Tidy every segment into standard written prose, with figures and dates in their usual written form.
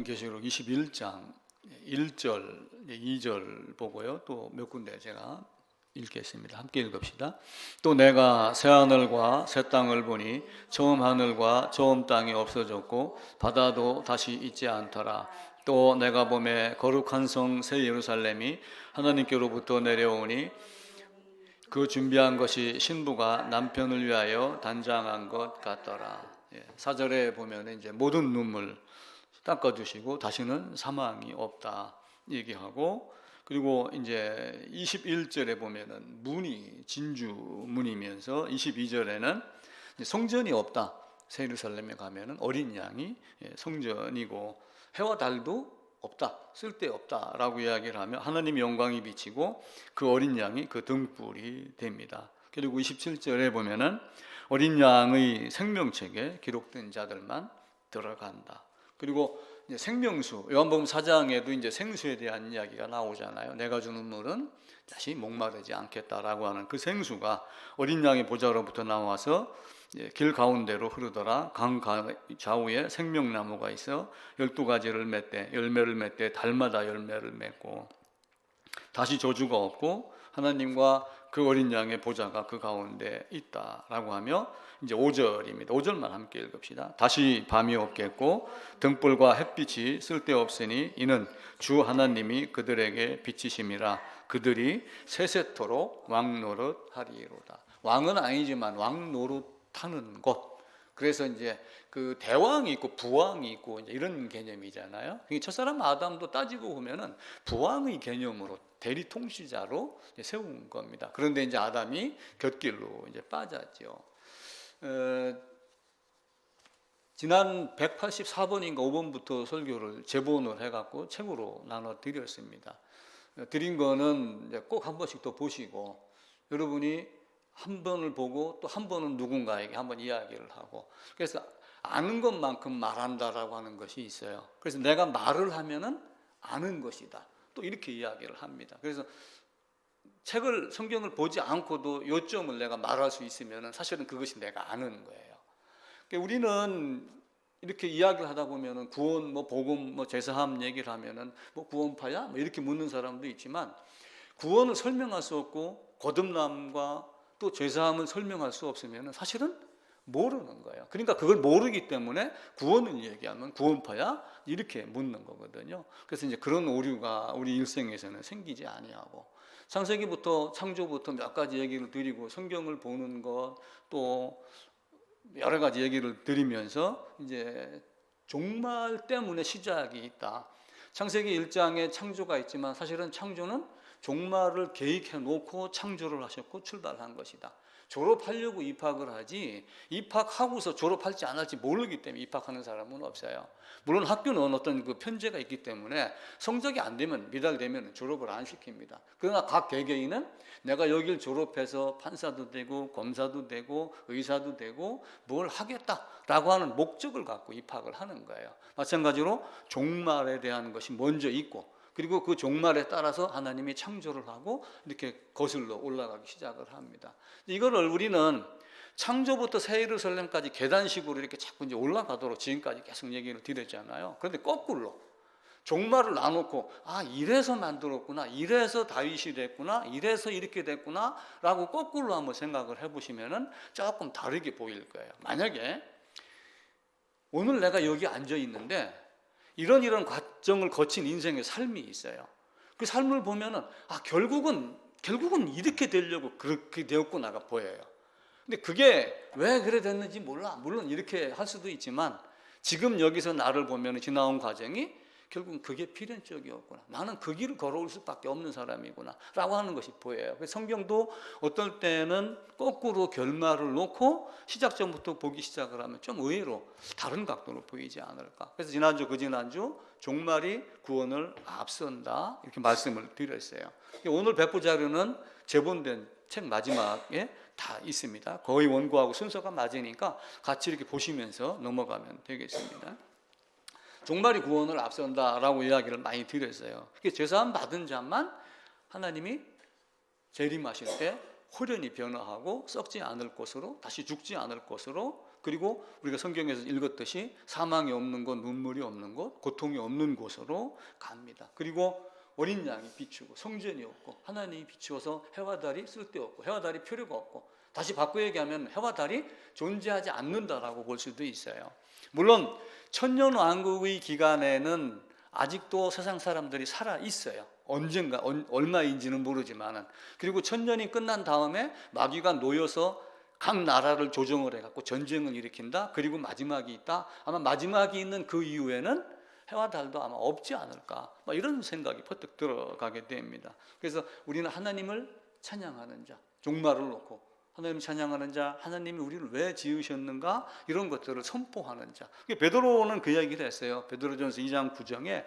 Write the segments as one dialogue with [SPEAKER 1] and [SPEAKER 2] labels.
[SPEAKER 1] 요한계시록 21장 1절, 2절 보고요. 또 몇 군데 제가 읽겠습니다. 함께 읽읍시다. 또 내가 새 하늘과 새 땅을 보니 처음 하늘과 처음 땅이 없어졌고 바다도 다시 있지 않더라. 또 내가 보매 거룩한 성 새 예루살렘이 하나님께로부터 내려오니 그 준비한 것이 신부가 남편을 위하여 단장한 것 같더라. 4절에 보면 이제 모든 눈물 닦아주시고 다시는 사망이 없다 얘기하고, 그리고 이제 21절에 보면은 문이 진주 문이면서 22절에는 성전이 없다. 새 예루살렘에 가면은 어린 양이 성전이고 해와 달도 없다, 쓸데없다라고 이야기를 하며 하나님의 영광이 비치고 그 어린 양이 그 등불이 됩니다. 그리고 27절에 보면은 어린 양의 생명책에 기록된 자들만 들어간다. 그리고 이제 생명수, 요한복음 4장에도 이제 생수에 대한 이야기가 나오잖아요. 내가 주는 물은 다시 목마르지 않겠다라고 하는 그 생수가 어린 양의 보좌로부터 나와서 길 가운데로 흐르더라. 강 좌우에 생명나무가 있어 12가지를 맺되 열매를 맺되 달마다 열매를 맺고 다시 저주가 없고 하나님과 그 어린 양의 보좌가 그 가운데 있다라고 하며 이제 5절입니다. 5절만 함께 읽읍시다. 다시 밤이 없겠고 등불과 햇빛이 쓸데없으니 이는 주 하나님이 그들에게 빛이심이라. 그들이 세세토록 왕노릇하리로다. 왕은 아니지만 왕노릇하는 곳. 그래서 이제 그 대왕이 있고 부왕이 있고 이제 이런 개념이잖아요. 첫사람 아담도 따지고 보면은 부왕의 개념으로 대리 통치자로 세운 겁니다. 그런데 이제 아담이 곁길로 이제 빠졌죠. 지난 184번인가 5번부터 설교를 재본을 해갖고 책으로 나눠 드렸습니다. 드린 거는 이제 꼭 한 번씩 더 보시고, 여러분이 한 번을 보고 또 한 번은 누군가에게 한번 이야기를 하고, 그래서 아는 것만큼 말한다라고 하는 것이 있어요. 그래서 내가 말을 하면은 아는 것이다, 또 이렇게 이야기를 합니다. 그래서 책을, 성경을 보지 않고도 요점을 내가 말할 수 있으면 사실은 그것이 내가 아는 거예요. 그러니까 우리는 이렇게 이야기를 하다 보면은 구원, 복음, 제사함 얘기를 하면은 구원파야? 이렇게 묻는 사람도 있지만, 구원을 설명할 수 없고 거듭남과 또 제사함을 설명할 수 없으면 사실은 모르는 거예요. 그러니까 그걸 모르기 때문에 구원을 얘기하면 구원파야? 이렇게 묻는 거거든요. 그래서 이제 그런 오류가 우리 일생에서는 생기지 아니하고, 창세기부터 창조부터 몇 가지 얘기를 드리고 성경을 보는 것 또 여러 가지 얘기를 드리면서 이제 종말 때문에 시작이 있다. 창세기 1장에 창조가 있지만 사실은 창조는 종말을 계획해 놓고 창조를 하셨고 출발한 것이다. 졸업하려고 입학을 하지 입학하고서 졸업할지 안 할지 모르기 때문에 입학하는 사람은 없어요. 물론 학교는 어떤 그 편제가 있기 때문에 성적이 안 되면, 미달되면 졸업을 안 시킵니다. 그러나 각 개개인은 내가 여길 졸업해서 판사도 되고 검사도 되고 의사도 되고 뭘 하겠다라고 하는 목적을 갖고 입학을 하는 거예요. 마찬가지로 종말에 대한 것이 먼저 있고, 그리고 그 종말에 따라서 하나님이 창조를 하고 이렇게 거슬러 올라가기 시작을 합니다. 이거를 우리는 창조부터 새 예루살렘까지 계단식으로 이렇게 자꾸 이제 올라가도록 지금까지 계속 얘기를 드렸잖아요. 그런데 거꾸로 종말을 놔놓고 이래서 만들었구나, 이래서 다윗이 됐구나, 이래서 이렇게 됐구나 라고 거꾸로 한번 생각을 해보시면은 조금 다르게 보일 거예요. 만약에 오늘 내가 여기 앉아 있는데 이런 과정을 거친 인생의 삶이 있어요. 그 삶을 보면은 결국은 이렇게 되려고 그렇게 되었구나가 보여요. 근데 그게 왜 그래 됐는지 몰라. 물론 이렇게 할 수도 있지만 지금 여기서 나를 보면 지나온 과정이 결국은 그게 필연적이었구나, 나는 그 길을 걸어올 수밖에 없는 사람이구나 라고 하는 것이 보여요. 그래서 성경도 어떨 때는 거꾸로 결말을 놓고 시작점부터 보기 시작을 하면 좀 의외로 다른 각도로 보이지 않을까. 그래서 지난주 그지난주 종말이 구원을 앞선다 이렇게 말씀을 드렸어요. 오늘 배포 자료는 재본된 책 마지막에 다 있습니다. 거의 원고하고 순서가 맞으니까 같이 이렇게 보시면서 넘어가면 되겠습니다. 종말이 구원을 앞선다라고 이야기를 많이 드렸어요. 제사함 받은 자만 하나님이 재림하실 때 홀연히 변화하고 썩지 않을 것으로, 다시 죽지 않을 것으로 그리고 우리가 성경에서 읽었듯이 사망이 없는 곳, 눈물이 없는 곳, 고통이 없는 곳으로 갑니다. 그리고 어린 양이 비추고 성전이 없고 하나님이 비추어서 해와 달이 쓸데없고 해와 달이 필요가 없고, 다시 바꿔 얘기하면 해와 달이 존재하지 않는다라고 볼 수도 있어요. 물론 천년왕국의 기간에는 아직도 세상 사람들이 살아 있어요. 언젠가 얼마인지는 모르지만은. 그리고 천년이 끝난 다음에 마귀가 놓여서 각 나라를 조정을 해갖고 전쟁을 일으킨다. 그리고 마지막이 있다. 아마 마지막이 있는 그 이후에는 해와 달도 아마 없지 않을까, 이런 생각이 퍼뜩 들어가게 됩니다. 그래서 우리는 하나님을 찬양하는 자, 종말을 놓고 하나님 찬양하는 자, 하나님이 우리를 왜 지으셨는가, 이런 것들을 선포하는 자. 베드로는 그 이야기를 했어요. 베드로전서 2장 9절에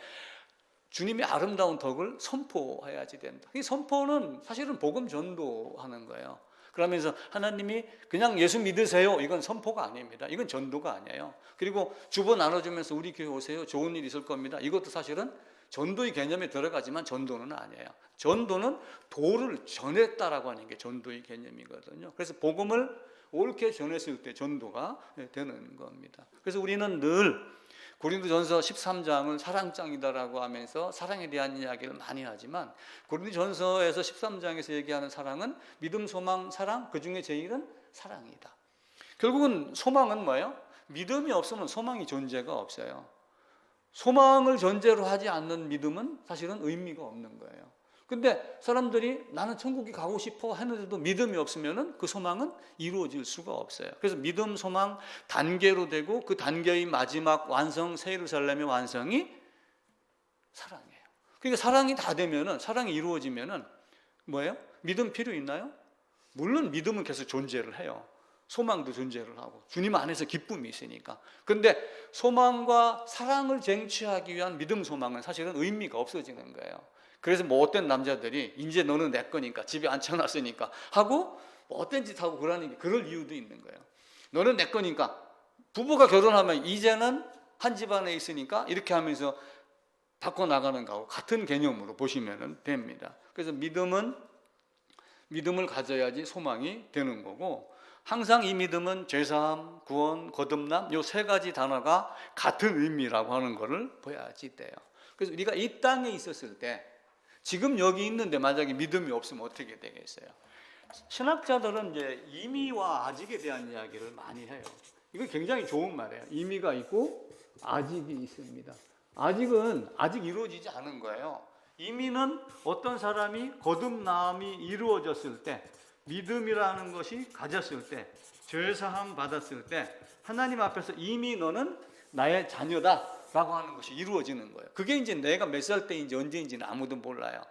[SPEAKER 1] 주님의 아름다운 덕을 선포해야지 된다. 이 선포는 사실은 복음 전도하는 거예요. 그러면서 하나님이 그냥 예수 믿으세요, 이건 선포가 아닙니다. 이건 전도가 아니에요. 그리고 주보 나눠주면서 우리 교회 오세요, 좋은 일 있을 겁니다, 이것도 사실은 전도의 개념에 들어가지만 전도는 아니에요. 전도는 도를 전했다라고 하는 게 전도의 개념이거든요. 그래서 복음을 옳게 전했을 때 전도가 되는 겁니다. 그래서 우리는 늘 고린도전서 13장을 사랑장이다라고 하면서 사랑에 대한 이야기를 많이 하지만, 고린도전서에서 13장에서 얘기하는 사랑은 믿음, 소망, 사랑, 그 중에 제일은 사랑이다. 결국은 소망은 뭐예요? 믿음이 없으면 소망이 존재가 없어요. 소망을 전제로 하지 않는 믿음은 사실은 의미가 없는 거예요. 근데 사람들이 나는 천국에 가고 싶어 하는데도 믿음이 없으면 그 소망은 이루어질 수가 없어요. 그래서 믿음, 소망 단계로 되고, 그 단계의 마지막 완성, 새 예루살렘의 완성이 사랑이에요. 그러니까 사랑이 다 되면은, 사랑이 이루어지면은 뭐예요? 믿음 필요 있나요? 물론 믿음은 계속 존재를 해요. 소망도 존재를 하고 주님 안에서 기쁨이 있으니까. 근데 소망과 사랑을 쟁취하기 위한 믿음, 소망은 사실은 의미가 없어지는 거예요. 그래서 어떤 남자들이 이제 너는 내 거니까 집에 앉혀놨으니까 하고 어떤 짓 하고 그럴 이유도 있는 거예요. 너는 내 거니까, 부부가 결혼하면 이제는 한 집안에 있으니까 이렇게 하면서 바꿔나가는 거하고 같은 개념으로 보시면 됩니다. 그래서 믿음을 가져야지 소망이 되는 거고, 항상 이 믿음은 죄사함, 구원, 거듭남, 이 세 가지 단어가 같은 의미라고 하는 것을 보야지 돼요. 그래서 우리가 이 땅에 있었을 때, 지금 여기 있는데 만약에 믿음이 없으면 어떻게 되겠어요? 신학자들은 이제 이미와 아직에 대한 이야기를 많이 해요. 이거 굉장히 좋은 말이에요. 이미가 있고 아직이 있습니다. 아직은 아직 이루어지지 않은 거예요. 이미는 어떤 사람이 거듭남이 이루어졌을 때, 믿음이라는 것이 가졌을 때, 죄사함 받았을 때, 하나님 앞에서 이미 너는 나의 자녀다 라고 하는 것이 이루어지는 거예요. 그게 이제 내가 몇 살 때인지 언제인지는 아무도 몰라요.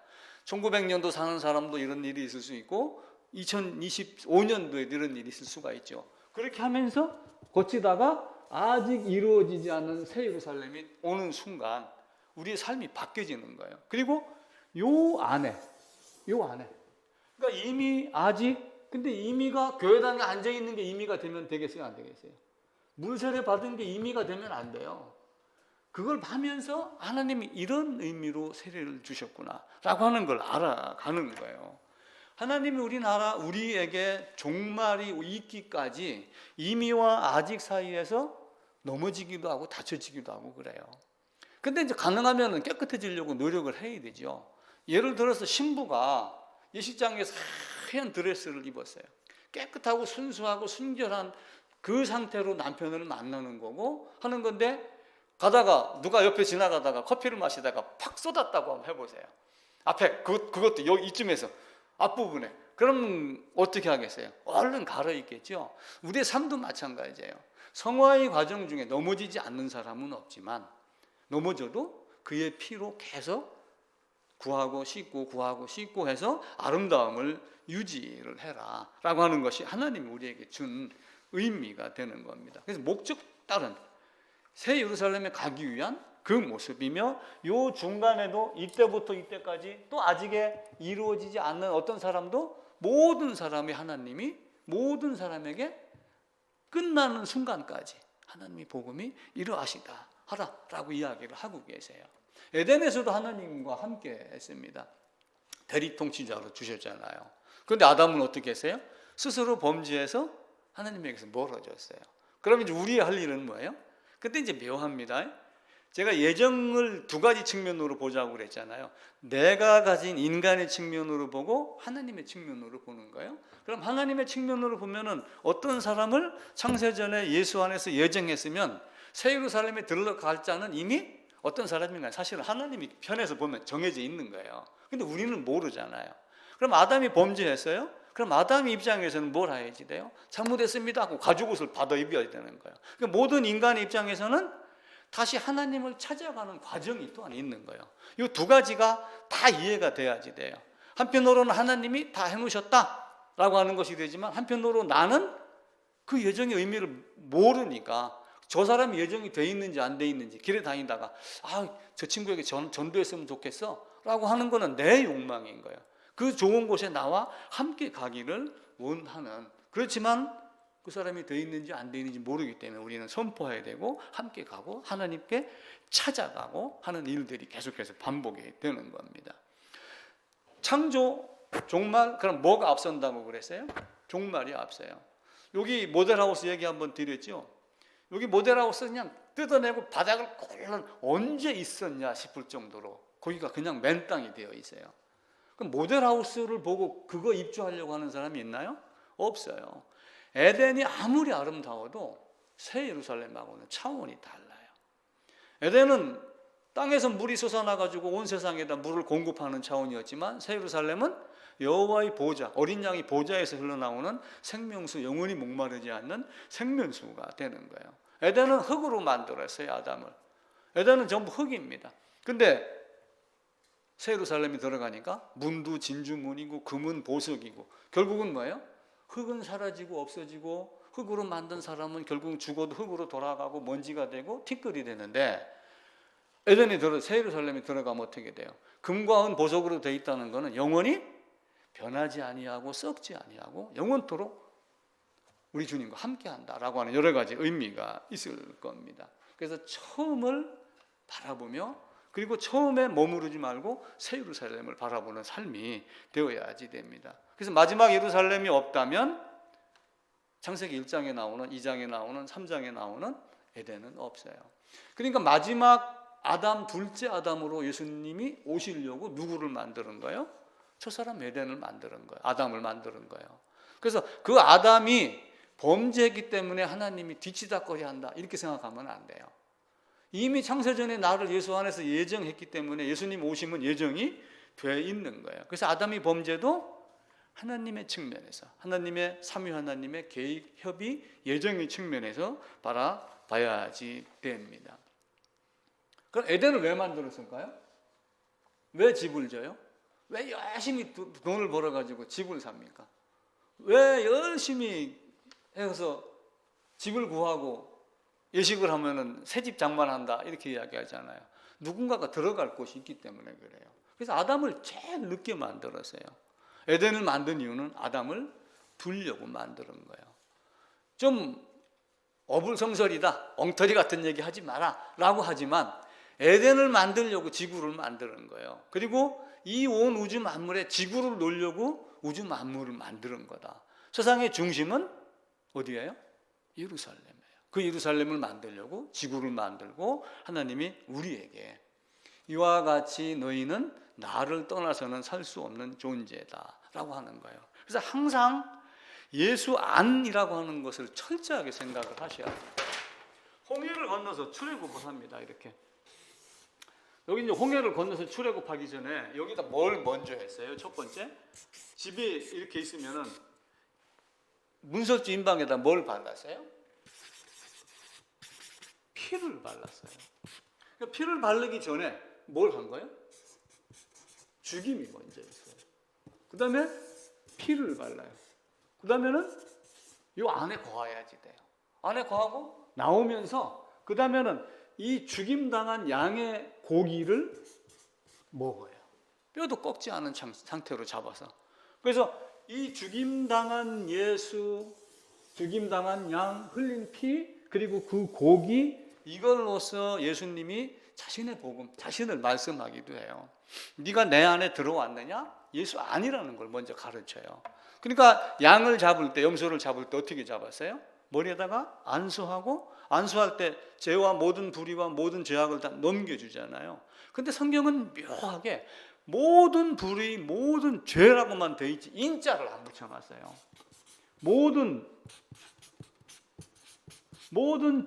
[SPEAKER 1] 1900년도 사는 사람도 이런 일이 있을 수 있고 2025년도에 이런 일이 있을 수가 있죠. 그렇게 하면서 거치다가 아직 이루어지지 않은 새 예루살렘이 오는 순간 우리의 삶이 바뀌어지는 거예요. 그리고 요 안에 그러니까 이미 아직, 근데 이미가 교회당에 앉아있는 게 이미가 되면 되겠어요, 안 되겠어요? 물세례 받은 게 이미가 되면 안 돼요. 그걸 하면서 하나님이 이런 의미로 세례를 주셨구나 라고 하는 걸 알아가는 거예요. 하나님이 우리에게 종말이 있기까지 이미와 아직 사이에서 넘어지기도 하고 다쳐지기도 하고 그래요. 근데 이제 가능하면 깨끗해지려고 노력을 해야 되죠. 예를 들어서 신부가 예식장에서 하얀 드레스를 입었어요. 깨끗하고 순수하고 순결한 그 상태로 남편을 만나는 거고 하는 건데, 가다가 누가 옆에 지나가다가 커피를 마시다가 팍 쏟았다고 한번 해보세요. 앞에 그것도 여기 이쯤에서 앞부분에. 그럼 어떻게 하겠어요? 얼른 갈아입겠죠. 우리의 삶도 마찬가지예요. 성화의 과정 중에 넘어지지 않는 사람은 없지만, 넘어져도 그의 피로 계속 구하고 씻고 해서 아름다움을 유지를 해라 라고 하는 것이 하나님이 우리에게 준 의미가 되는 겁니다. 그래서 목적 따른 새 예루살렘에 가기 위한 그 모습이며, 요 중간에도 이때부터 이때까지 또 아직에 이루어지지 않는 어떤 사람도 모든 사람이 하나님이 모든 사람에게 끝나는 순간까지 하나님이 복음이 이루어지다 하라라고 이야기를 하고 계세요. 에덴에서도 하나님과 함께 했습니다. 대리 통치자로 주셨잖아요. 그런데 아담은 어떻게 했어요? 스스로 범죄해서 하나님에게서 멀어졌어요. 그럼 이제 우리의 할 일은 뭐예요? 근데 이제 묘합니다. 제가 예정을 두 가지 측면으로 보자고 그랬잖아요. 내가 가진 인간의 측면으로 보고 하나님의 측면으로 보는 거예요. 그럼 하나님의 측면으로 보면은 어떤 사람을 창세전에 예수 안에서 예정했으면 새 예루살렘에 들어갈 자는 이미 어떤 사람인가 사실은 하나님이 편에서 보면 정해져 있는 거예요. 근데 우리는 모르잖아요. 그럼 아담이 범죄했어요? 그럼 아담 입장에서는 뭘 해야지 돼요? 잘못했습니다 하고 가죽옷을 받아 입어야 되는 거예요. 그러니까 모든 인간의 입장에서는 다시 하나님을 찾아가는 과정이 또한 있는 거예요. 이 두 가지가 다 이해가 돼야지 돼요. 한편으로는 하나님이 다 해놓으셨다라고 하는 것이 되지만 한편으로 나는 그 예정의 의미를 모르니까 저 사람이 예정이 돼 있는지 안 돼 있는지 길에 다니다가 저 친구에게 전도했으면 좋겠어 라고 하는 거는 내 욕망인 거예요. 그 좋은 곳에 나와 함께 가기를 원하는, 그렇지만 그 사람이 돼 있는지 안 돼 있는지 모르기 때문에 우리는 선포해야 되고 함께 가고 하나님께 찾아가고 하는 일들이 계속해서 반복이 되는 겁니다. 창조, 종말, 그럼 뭐가 앞선다고 그랬어요? 종말이 앞서요. 여기 모델하우스 얘기 한번 드렸죠. 여기 모델하우스 그냥 뜯어내고 바닥을 꼴른 언제 있었냐 싶을 정도로 거기가 그냥 맨 땅이 되어 있어요. 그럼 모델하우스를 보고 그거 입주하려고 하는 사람이 있나요? 없어요. 에덴이 아무리 아름다워도 새 예루살렘하고는 차원이 달라요. 에덴은 땅에서 물이 솟아나가지고 온 세상에다 물을 공급하는 차원이었지만 새 예루살렘은 여호와의 보좌, 어린 양이 보좌에서 흘러나오는 생명수, 영원히 목마르지 않는 생명수가 되는 거예요. 에덴은 흙으로 만들었어요, 아담을. 에덴은 전부 흙입니다. 근데 새 예루살렘이 들어가니까 문도 진주문이고 금은 보석이고 결국은 뭐예요? 흙은 사라지고 없어지고 흙으로 만든 사람은 결국 죽어도 흙으로 돌아가고 먼지가 되고 티끌이 되는데 에덴이 새 예루살렘이 들어가면 어떻게 돼요? 금과 은 보석으로 되어 있다는 것은 영원히 변하지 아니하고 썩지 아니하고 영원토록 우리 주님과 함께한다라고 하는 여러 가지 의미가 있을 겁니다. 그래서 처음을 바라보며 그리고 처음에 머무르지 말고 새 예루살렘을 바라보는 삶이 되어야지 됩니다. 그래서 마지막 예루살렘이 없다면 창세기 1장에 나오는 2장에 나오는 3장에 나오는 에덴은 없어요. 그러니까 마지막 아담, 둘째 아담으로 예수님이 오시려고 누구를 만드는 거예요? 저 사람 에덴을 만드는 거예요. 아담을 만드는 거예요. 그래서 그 아담이 범죄했기 때문에 하나님이 뒤치다꺼리 한다 이렇게 생각하면 안 돼요. 이미 창세전에 나를 예수 안에서 예정했기 때문에 예수님 오심은 예정이 돼 있는 거예요. 그래서 아담이 범죄도 하나님의 측면에서 하나님의 삼위 하나님의 계획, 협의, 예정의 측면에서 바라봐야지 됩니다. 그럼 에덴을 왜 만들었을까요? 왜 집을 져요? 왜 열심히 돈을 벌어가지고 집을 삽니까? 왜 열심히 해서 집을 구하고 예식을 하면은 새 집 장만한다 이렇게 이야기하잖아요. 누군가가 들어갈 곳이 있기 때문에 그래요. 그래서 아담을 제일 늦게 만들었어요. 에덴을 만든 이유는 아담을 두려고 만드는 거예요. 좀 어불성설이다, 엉터리 같은 얘기 하지 마라 라고 하지만 에덴을 만들려고 지구를 만드는 거예요. 그리고 이 온 우주 만물에 지구를 놓으려고 우주 만물을 만드는 거다. 세상의 중심은 어디예요? 예루살렘이에요. 그 예루살렘을 만들려고 지구를 만들고 하나님이 우리에게 이와 같이 너희는 나를 떠나서는 살 수 없는 존재다라고 하는 거예요. 그래서 항상 예수 안이라고 하는 것을 철저하게 생각을 하셔야 돼요. 홍해를 건너서 출애굽을 합니다. 이렇게 여기 이제 홍해를 건너서 출애굽하기 전에 여기다 뭘 먼저 했어요? 첫 번째, 집에 이렇게 있으면은 문설주 임방에다 뭘 발랐어요? 피를 발랐어요. 그러니까 피를 바르기 전에 뭘 한 거예요? 죽임이 먼저 있어요. 그 다음에 피를 발라요. 그 다음에는 이 안에 거해야지 돼요. 안에 거하고 나오면서 그 다음에는 이 죽임당한 양의 고기를 먹어요. 뼈도 꺾지 않은 상태로 잡아서. 그래서 이 죽임당한 예수, 죽임당한 양, 흘린 피, 그리고 그 고기, 이걸로써 예수님이 자신의 복음, 자신을 말씀하기도 해요. 네가 내 안에 들어왔느냐? 예수 아니라는 걸 먼저 가르쳐요. 그러니까 양을 잡을 때, 염소를 잡을 때 어떻게 잡았어요? 머리에다가 안수하고, 안수할 때 죄와 모든 불의와 모든 죄악을 다 넘겨주잖아요. 근데 성경은 묘하게 모든 불의, 모든 죄라고만 돼 있지 인자를 안 붙여놨어요. 모든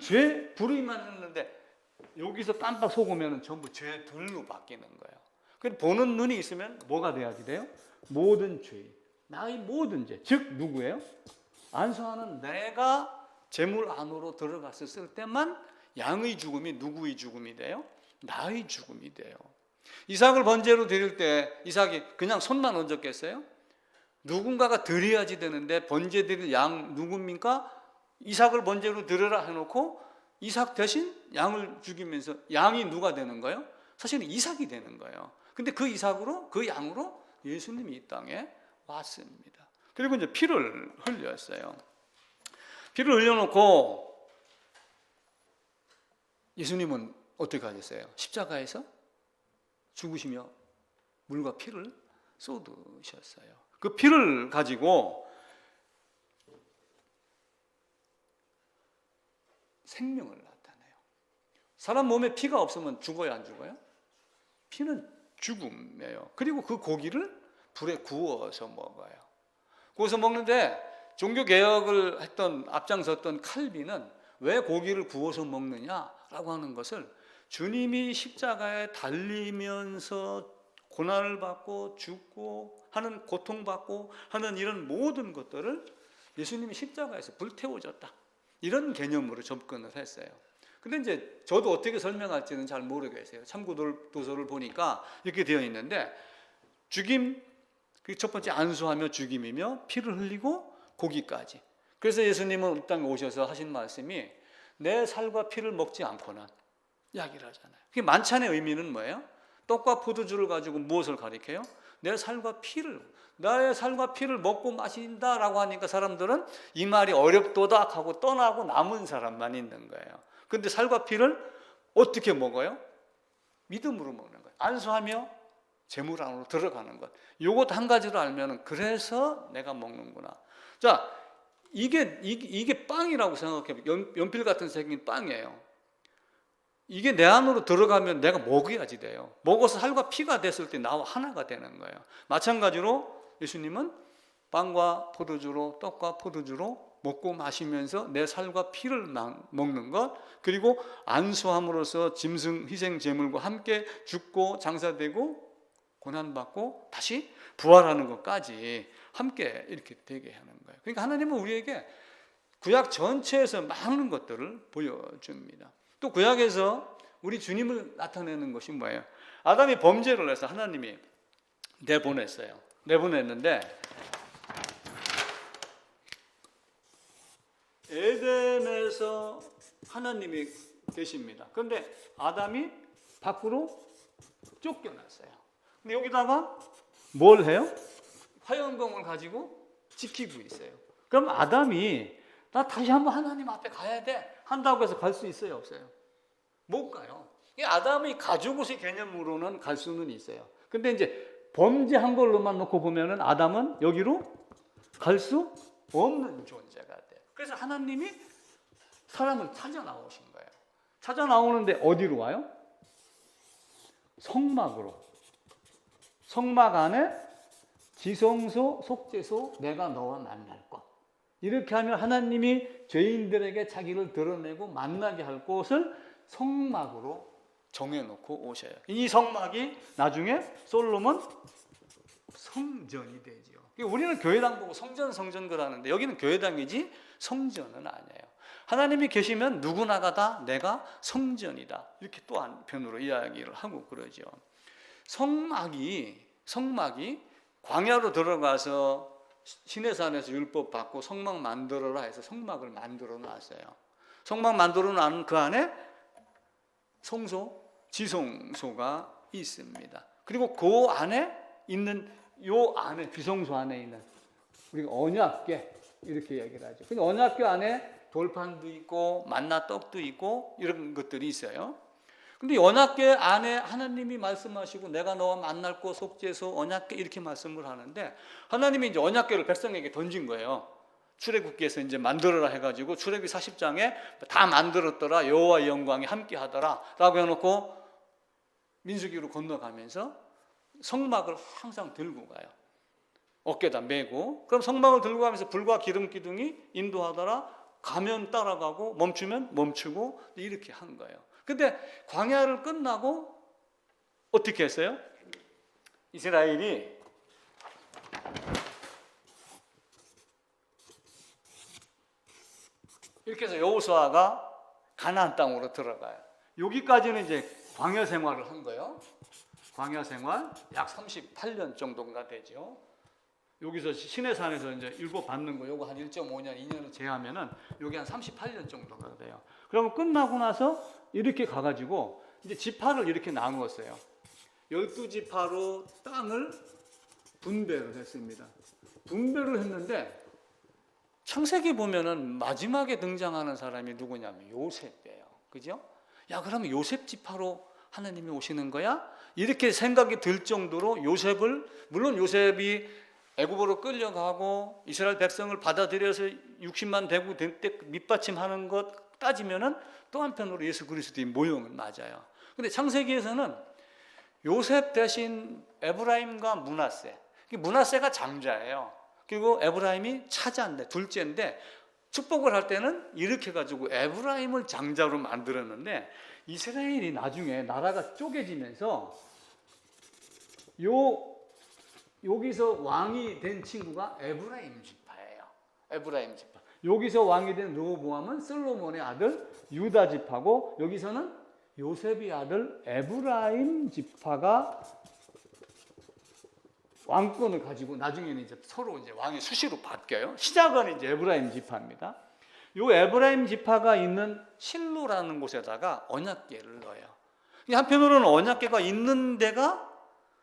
[SPEAKER 1] 죄, 불의만 했는데 여기서 깜빡 속으면 전부 죄들로 바뀌는 거예요. 그래서 보는 눈이 있으면 뭐가 돼야지 돼요? 모든 죄, 나의 모든 죄, 즉 누구예요? 안수하는 내가 재물 안으로 들어갔을 때만 양의 죽음이 누구의 죽음이 돼요? 나의 죽음이 돼요. 이삭을 번제로 드릴 때 이삭이 그냥 손만 얹었겠어요? 누군가가 드려야지 되는데 번제 드릴 양 누굽니까? 이삭을 번제로 드려라 해놓고 이삭 대신 양을 죽이면서 양이 누가 되는 거예요? 사실은 이삭이 되는 거예요. 근데 그 이삭으로, 그 양으로 예수님이 이 땅에 왔습니다. 그리고 이제 피를 흘렸어요. 피를 흘려놓고 예수님은 어떻게 하셨어요? 십자가에서 죽으시며 물과 피를 쏟으셨어요. 그 피를 가지고 생명을 나타내요. 사람 몸에 피가 없으면 죽어요, 안 죽어요? 피는 죽음이에요. 그리고 그 고기를 불에 구워서 먹어요. 구워서 먹는데 종교개혁을 했던, 앞장섰던 칼빈은 왜 고기를 구워서 먹느냐라고 하는 것을 주님이 십자가에 달리면서 고난을 받고 죽고 하는, 고통받고 하는 이런 모든 것들을 예수님이 십자가에서 불태워졌다, 이런 개념으로 접근을 했어요. 근데 이제 저도 어떻게 설명할지는 잘 모르겠어요. 참고도서를 보니까 이렇게 되어 있는데, 죽임, 그 첫 번째 안수하며 죽임이며 피를 흘리고 고기까지. 그래서 예수님은 이 땅에 오셔서 하신 말씀이 내 살과 피를 먹지 않고는, 이야기를 하잖아요. 그게 만찬의 의미는 뭐예요? 떡과 포도주를 가지고 무엇을 가리켜요? 내 살과 피를, 나의 살과 피를 먹고 마신다라고 하니까 사람들은 이 말이 어렵도다 하고 떠나고 남은 사람만 있는 거예요. 근데 살과 피를 어떻게 먹어요? 믿음으로 먹는 거예요. 안수하며 재물 안으로 들어가는 것. 요것 한 가지로 알면 그래서 내가 먹는구나. 자, 이게 빵이라고 생각해. 연필 같은 생긴 빵이에요. 이게 내 안으로 들어가면 내가 먹어야지 돼요. 먹어서 살과 피가 됐을 때 나와 하나가 되는 거예요. 마찬가지로 예수님은 빵과 포도주로, 떡과 포도주로 먹고 마시면서 내 살과 피를 먹는 것, 그리고 안수함으로써 짐승 희생 제물과 함께 죽고 장사되고 고난받고 다시 부활하는 것까지 함께 이렇게 되게 하는 거예요. 그러니까 하나님은 우리에게 구약 전체에서 많은 것들을 보여줍니다. 또 구약에서 우리 주님을 나타내는 것이 뭐예요? 아담이 범죄를 해서 하나님이 내보냈어요. 내보냈는데 에덴에서 하나님이 계십니다. 그런데 아담이 밖으로 쫓겨났어요. 근데 여기다가 뭘 해요? 화염검을 가지고 지키고 있어요. 그럼 아담이 나 다시 한번 하나님 앞에 가야 돼 한다고 해서 갈 수 있어요, 없어요? 못 가요. 이 아담이 가족의 개념으로는 갈 수는 있어요. 근데 이제 범죄한 걸로만 놓고 보면은 아담은 여기로 갈 수 없는 존재가 돼요. 그래서 하나님이 사람을 찾아 나오신 거예요. 찾아 나오는데 어디로 와요? 성막으로. 성막 안에 지성소, 속죄소, 내가 너와 만날 것. 이렇게 하면 하나님이 죄인들에게 자기를 드러내고 만나게 할 곳을 성막으로 정해놓고 오셔요. 이 성막이 나중에 솔로몬 성전이 되죠. 우리는 교회당 보고 성전 그러는데 여기는 교회당이지 성전은 아니에요. 하나님이 계시면 누구나가 다 내가 성전이다, 이렇게 또 한편으로 이야기를 하고 그러죠. 성막이 광야로 들어가서 시내산에서 율법 받고 성막 만들어라 해서 성막을 만들어 놨어요. 성막 만들어 놨는 그 안에 성소, 지성소가 있습니다. 그리고 그 안에 있는, 요 안에, 비성소 안에 있는 우리가 언약궤 이렇게 얘기를 하죠. 근데 언약궤 안에 돌판도 있고 만나 떡도 있고 이런 것들이 있어요. 근데 언약궤 안에 하나님이 말씀하시고 내가 너와 만날 곳 속죄소 언약궤 이렇게 말씀을 하는데, 하나님이 이제 언약궤를 백성에게 던진 거예요. 출애굽기에서 이제 만들어라 해가지고 출애굽기 40장에 다 만들었더라, 여호와의 영광이 함께하더라라고 해놓고 민수기로 건너가면서 성막을 항상 들고 가요. 어깨에다 메고. 그럼 성막을 들고 가면서 불과 기름 기둥이 인도하더라. 가면 따라가고 멈추면 멈추고 이렇게 한 거예요. 근데 광야를 끝나고 어떻게 했어요? 이스라엘이 이렇게 해서 여호수아가 가나안 땅으로 들어가요. 여기까지는 이제 광야 생활을 한 거예요. 광야 생활 약 38년 정도가 되죠. 여기서 시내산에서 이제 율법 받는 거 요거 한 1.5년, 2년을 제하면은 여기 한 38년 정도가 돼요. 그러면 끝나고 나서 이렇게 가가지고 이제 지파를 이렇게 나누었어요. 12지파로 땅을 분배를 했습니다. 분배를 했는데 창세기 보면은 마지막에 등장하는 사람이 누구냐면 요셉이에요. 그죠? 야, 그러면 요셉 지파로 하나님이 오시는 거야? 이렇게 생각이 들 정도로 요셉을, 물론 요셉이 애굽으로 끌려가고 이스라엘 백성을 받아들여서 60만 대구 될 때 밑받침하는 것 따지면은 또 한편으로 예수 그리스도의 모형은 맞아요. 근데 창세기에서는 요셉 대신 에브라임과 므낫세가 장자예요. 그리고 에브라임이 차자인데 둘째인데 축복을 할 때는 이렇게 가지고 에브라임을 장자로 만들었는데 이스라엘이 나중에 나라가 쪼개지면서 여기서 왕이 된 친구가 에브라임 지파예요. 에브라임 지파. 여기서 왕이 된 르호보암은 솔로몬의 아들 유다 지파고 여기서는 요셉의 아들 에브라임 지파가 왕권을 가지고 나중에는 이제 서로 이제 왕이 수시로 바뀌어요. 시작은 이제 에브라임 지파입니다. 요 에브라임 지파가 있는 실로라는 곳에다가 언약궤를 넣어요. 한편으로는 언약궤가 있는 데가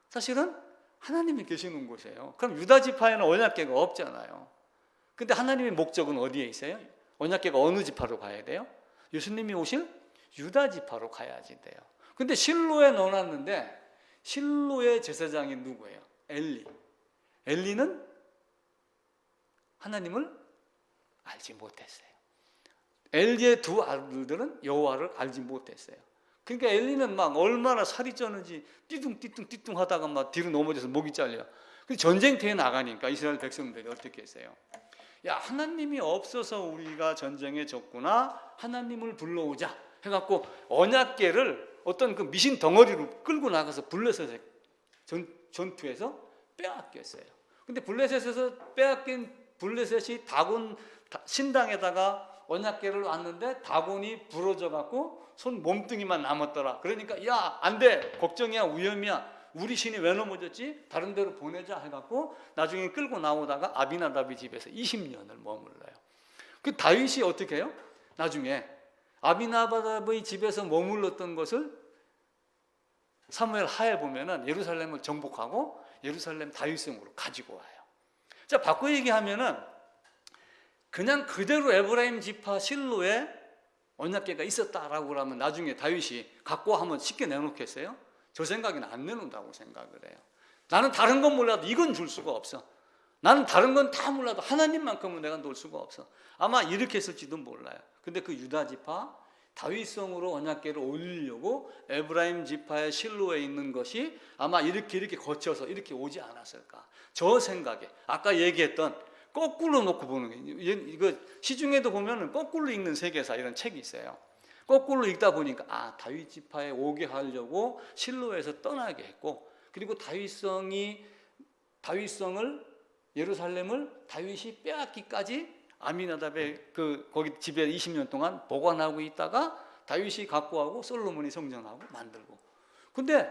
[SPEAKER 1] 사실은 하나님이 계시는 곳이에요. 그럼 유다 지파에는 언약궤가 없잖아요. 근데 하나님의 목적은 어디에 있어요? 언약궤가 어느 지파로 가야 돼요? 예수님이 오실 유다 지파로 가야지 돼요. 근데 실로에 넣어놨는데 실로의 제사장이 누구예요? 엘리는 하나님을 알지 못했어요. 엘리의 두 아들들은 여호와를 알지 못했어요. 그러니까 엘리는 막 얼마나 살이 쪘는지 띠뚱 하다가 막 뒤로 넘어져서 목이 잘려. 전쟁터에 나가니까 이스라엘 백성들이 어떻게 했어요? 야, 하나님이 없어서 우리가 전쟁에 졌구나. 하나님을 불러오자 해갖고 언약궤를 어떤 그 미신 덩어리로 끌고 나가서 블레셋에 전투에서 빼앗겼어요. 근데 블레셋에서 빼앗긴 블레셋이 다곤 신당에다가 언약궤를 놨는데 다곤이 부러져 갖고 손 몸뚱이만 남았더라. 그러니까 야, 안 돼. 걱정이야. 위험이야. 우리 신이 왜 넘어졌지? 다른 데로 보내자 해갖고 나중에 끌고 나오다가 아비나답의 집에서 20년을 머물러요. 그 다윗이 어떻게 해요? 나중에 아비나답의 집에서 머물렀던 것을 사무엘 하에 보면은 예루살렘을 정복하고 예루살렘 다윗성으로 가지고 와요. 자, 바꿔 얘기하면은 그냥 그대로 에브라임 지파 실로에 언약궤가 있었다라고 하면 나중에 다윗이 갖고 하면 쉽게 내놓겠어요? 저 생각에는 안 내놓는다고 생각을 해요. 나는 다른 건 몰라도 이건 줄 수가 없어. 나는 다른 건 다 몰라도 하나님만큼은 내가 놓을 수가 없어. 아마 이렇게 했을지도 몰라요. 근데 그 유다 지파 다윗성으로 언약궤를 올리려고 에브라임 지파의 실로에 있는 것이 아마 이렇게 거쳐서 이렇게 오지 않았을까. 저 생각에 아까 얘기했던 거꾸로 놓고 보는 게 이거 시중에도 보면은 거꾸로 읽는 세계사 이런 책이 있어요. 거꾸로 읽다 보니까 다윗 지파에 오게 하려고 실로에서 떠나게 했고 그리고 다윗성을 예루살렘을 다윗이 빼앗기까지 아미나답의 거기 집에 20년 동안 보관하고 있다가 다윗이 갖고 하고 솔로몬이 성전하고 만들고. 근데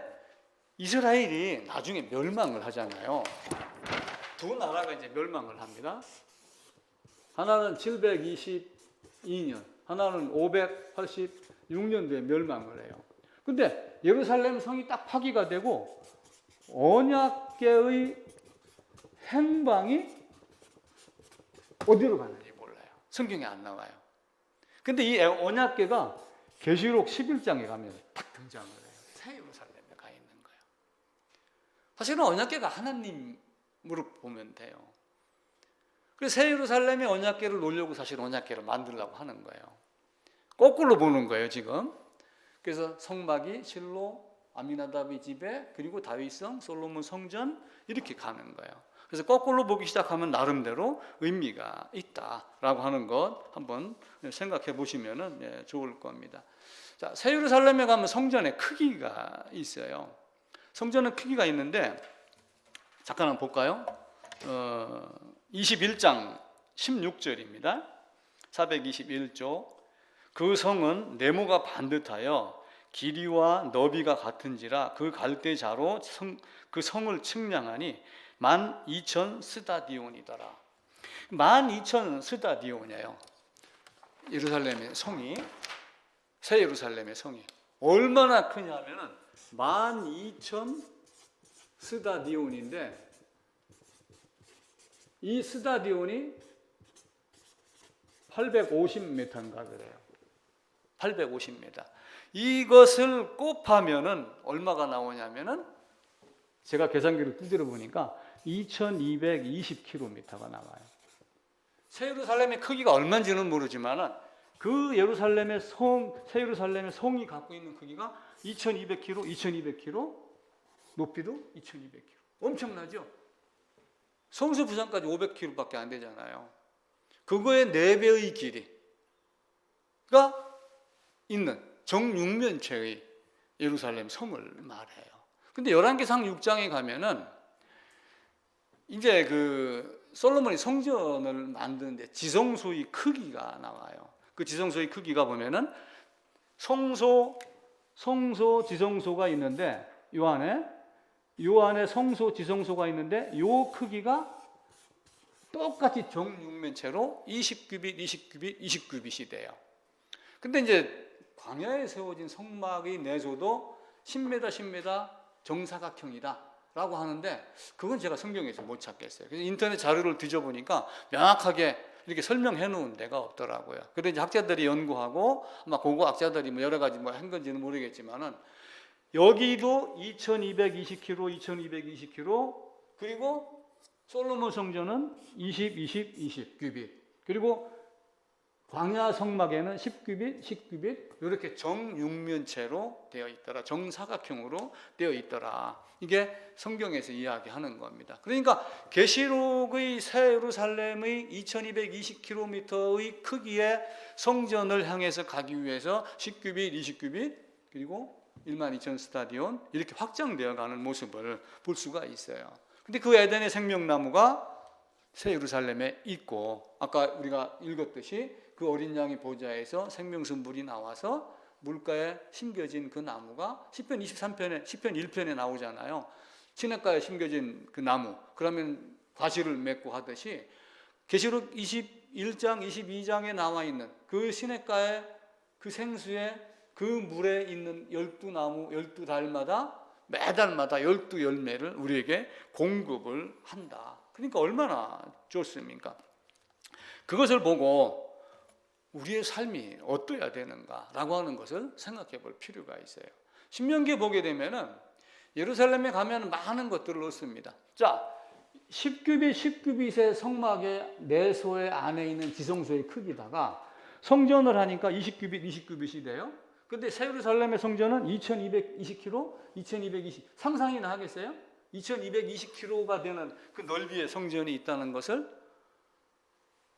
[SPEAKER 1] 이스라엘이 나중에 멸망을 하잖아요. 두 나라가 이제 멸망을 합니다. 하나는 722년, 하나는 586년도에 멸망을 해요. 근데 예루살렘 성이 딱 파기가 되고 언약궤의 행방이 어디로 가는지 몰라요. 성경에 안 나와요. 근데 이 언약궤가 계시록 11장에 가면 딱 등장을 해요. 새 예루살렘에 가 있는 거예요. 사실은 언약궤가 하나님으로 보면 돼요. 그래서 새 예루살렘의 언약궤를 놓으려고 사실 언약궤를 만들려고 하는 거예요. 거꾸로 보는 거예요, 지금. 그래서 성막이 실로, 아미나답의 집에, 그리고 다윗성, 솔로몬 성전 이렇게 가는 거예요. 그래서 거꾸로 보기 시작하면 나름대로 의미가 있다라고 하는 것 한번 생각해 보시면 좋을 겁니다. 자, 새 예루살렘에 가면 성전의 크기가 있어요. 성전의 크기가 있는데 잠깐 한번 볼까요? 21장 16절입니다. 421조. 그 성은 네모가 반듯하여 길이와 너비가 같은지라 그 갈대자로 그 성을 측량하니 12,000 스다디온이더라. 12,000 스다디온이에요. 예루살렘의 성이, 새 예루살렘의 성이 얼마나 크냐면은 12,000 스다디온인데, 이 스다디온이 850m인가 그래요. 850m. 이것을 곱하면은 얼마가 나오냐면은 제가 계산기를 두드려 보니까 2220km가 나와요. 새 예루살렘의 크기가 얼마인지는 모르지만은 그 예루살렘의 새 예루살렘의 성이 갖고 있는 크기가 2200km, 2200km, 높이도 2200km. 엄청나죠? 성수 부산까지 500km밖에 안 되잖아요. 그거의 4배의 길이가 있는 정육면체의 예루살렘 성을 말해요. 근데 열왕기상 6장에 가면은 이제 그 솔로몬이 성전을 만드는데 지성소의 크기가 나와요. 그 지성소의 크기가 보면은 성소 지성소가 있는데 요 안에 성소 지성소가 있는데 요 크기가 똑같이 정육면체로 20규빗, 20규빗, 20규빗이 돼요. 근데 이제 광야에 세워진 성막의 내소도 10m, 10m 정사각형이다라고 하는데 그건 제가 성경에서 못 찾겠어요. 그래서 인터넷 자료를 뒤져보니까 명확하게 이렇게 설명해 놓은 데가 없더라고요. 그런데 이제 학자들이 연구하고 아마 고고학자들이 뭐 여러 가지 뭐 한 건지는 모르겠지만은 여기도 2220km, 2220km, 그리고 솔로몬 성전은 20 규빗, 그리고 광야 성막에는 10규빗, 10규빗 이렇게 정육면체로 되어 있더라. 정사각형으로 되어 있더라. 이게 성경에서 이야기하는 겁니다. 그러니까 계시록의 새 예루살렘의 2220km의 크기의 성전을 향해서 가기 위해서 10규빗, 20규빗, 그리고 12,000 스타디온 이렇게 확장되어 가는 모습을 볼 수가 있어요. 근데 그 에덴의 생명나무가 새 예루살렘에 있고, 아까 우리가 읽었듯이 그 어린 양의 보좌에서 생명수물이 나와서 물가에 심겨진 그 나무가 시편 23편에, 시편 1편에 나오잖아요. 시냇가에 심겨진 그 나무, 그러면 과실을 맺고 하듯이 계시록 21장, 22장에 나와 있는 그 시냇가에 그 생수에 그 물에 있는 12나무, 12달마다 매달마다 12열매를 우리에게 공급을 한다. 그러니까 얼마나 좋습니까? 그것을 보고 우리의 삶이 어떠해야 되는가라고 하는 것을 생각해 볼 필요가 있어요. 신명기에 보게 되면은 예루살렘에 가면 많은 것들을 얻습니다. 자, 10규빗, 10규빗의 성막의 내소의 안에 있는 지성소의 크기다가 성전을 하니까 20규빗, 20규빗이 돼요. 근데 새 예루살렘의 성전은 2220km, 2220 상상이나 하겠어요? 2220km가 되는 그 넓이의 성전이 있다는 것을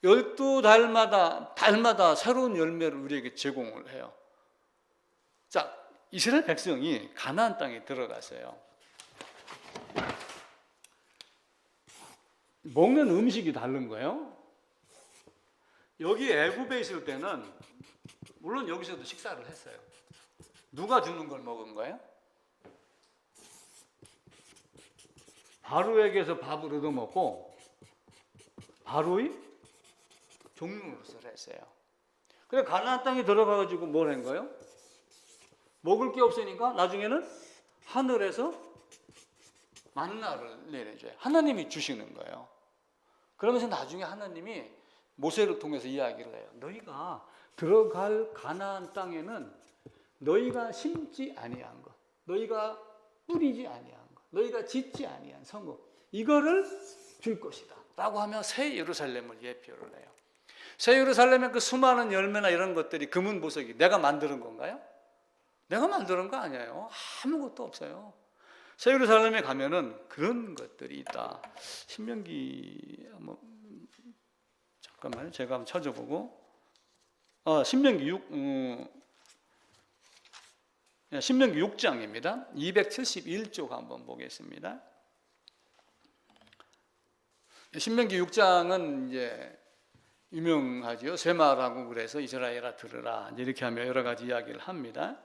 [SPEAKER 1] 12달마다 새로운 열매를 우리에게 제공을 해요. 자, 이스라엘 백성이 가나안 땅에 들어갔어요. 먹는 음식이 다른 거예요. 여기 애굽에 있을 때는 물론 여기서도 식사를 했어요. 누가 주는 걸 먹은 거예요? 바로에게서 밥을 얻어먹고 바로의 종로릇을 했어요. 그래 가나안 땅에 들어가가지고 뭘 한 거예요? 먹을 게 없으니까 나중에는 하늘에서 만나를 내려줘요. 하나님이 주시는 거예요. 그러면서 나중에 하나님이 모세를 통해서 이야기를 해요. 너희가 들어갈 가나안 땅에는 너희가 심지 아니한 것, 너희가 뿌리지 아니한 것, 너희가 짓지 아니한 성읍, 이거를 줄 것이다. 라고 하면 새 예루살렘을 예표를 해요. 새 예루살렘의 그 수많은 열매나 이런 것들이 금은 보석이 내가 만드는 건가요? 내가 만드는 거 아니에요. 아무것도 없어요. 새 예루살렘에 가면은 그런 것들이 있다. 신명기 잠깐만요. 제가 한번 찾아보고 신명기 6장입니다. 271쪽 한번 보겠습니다. 신명기 6장은 이제 유명하죠. 쇠마라고 그래서 이스라엘아 들으라 이렇게 하며 여러 가지 이야기를 합니다.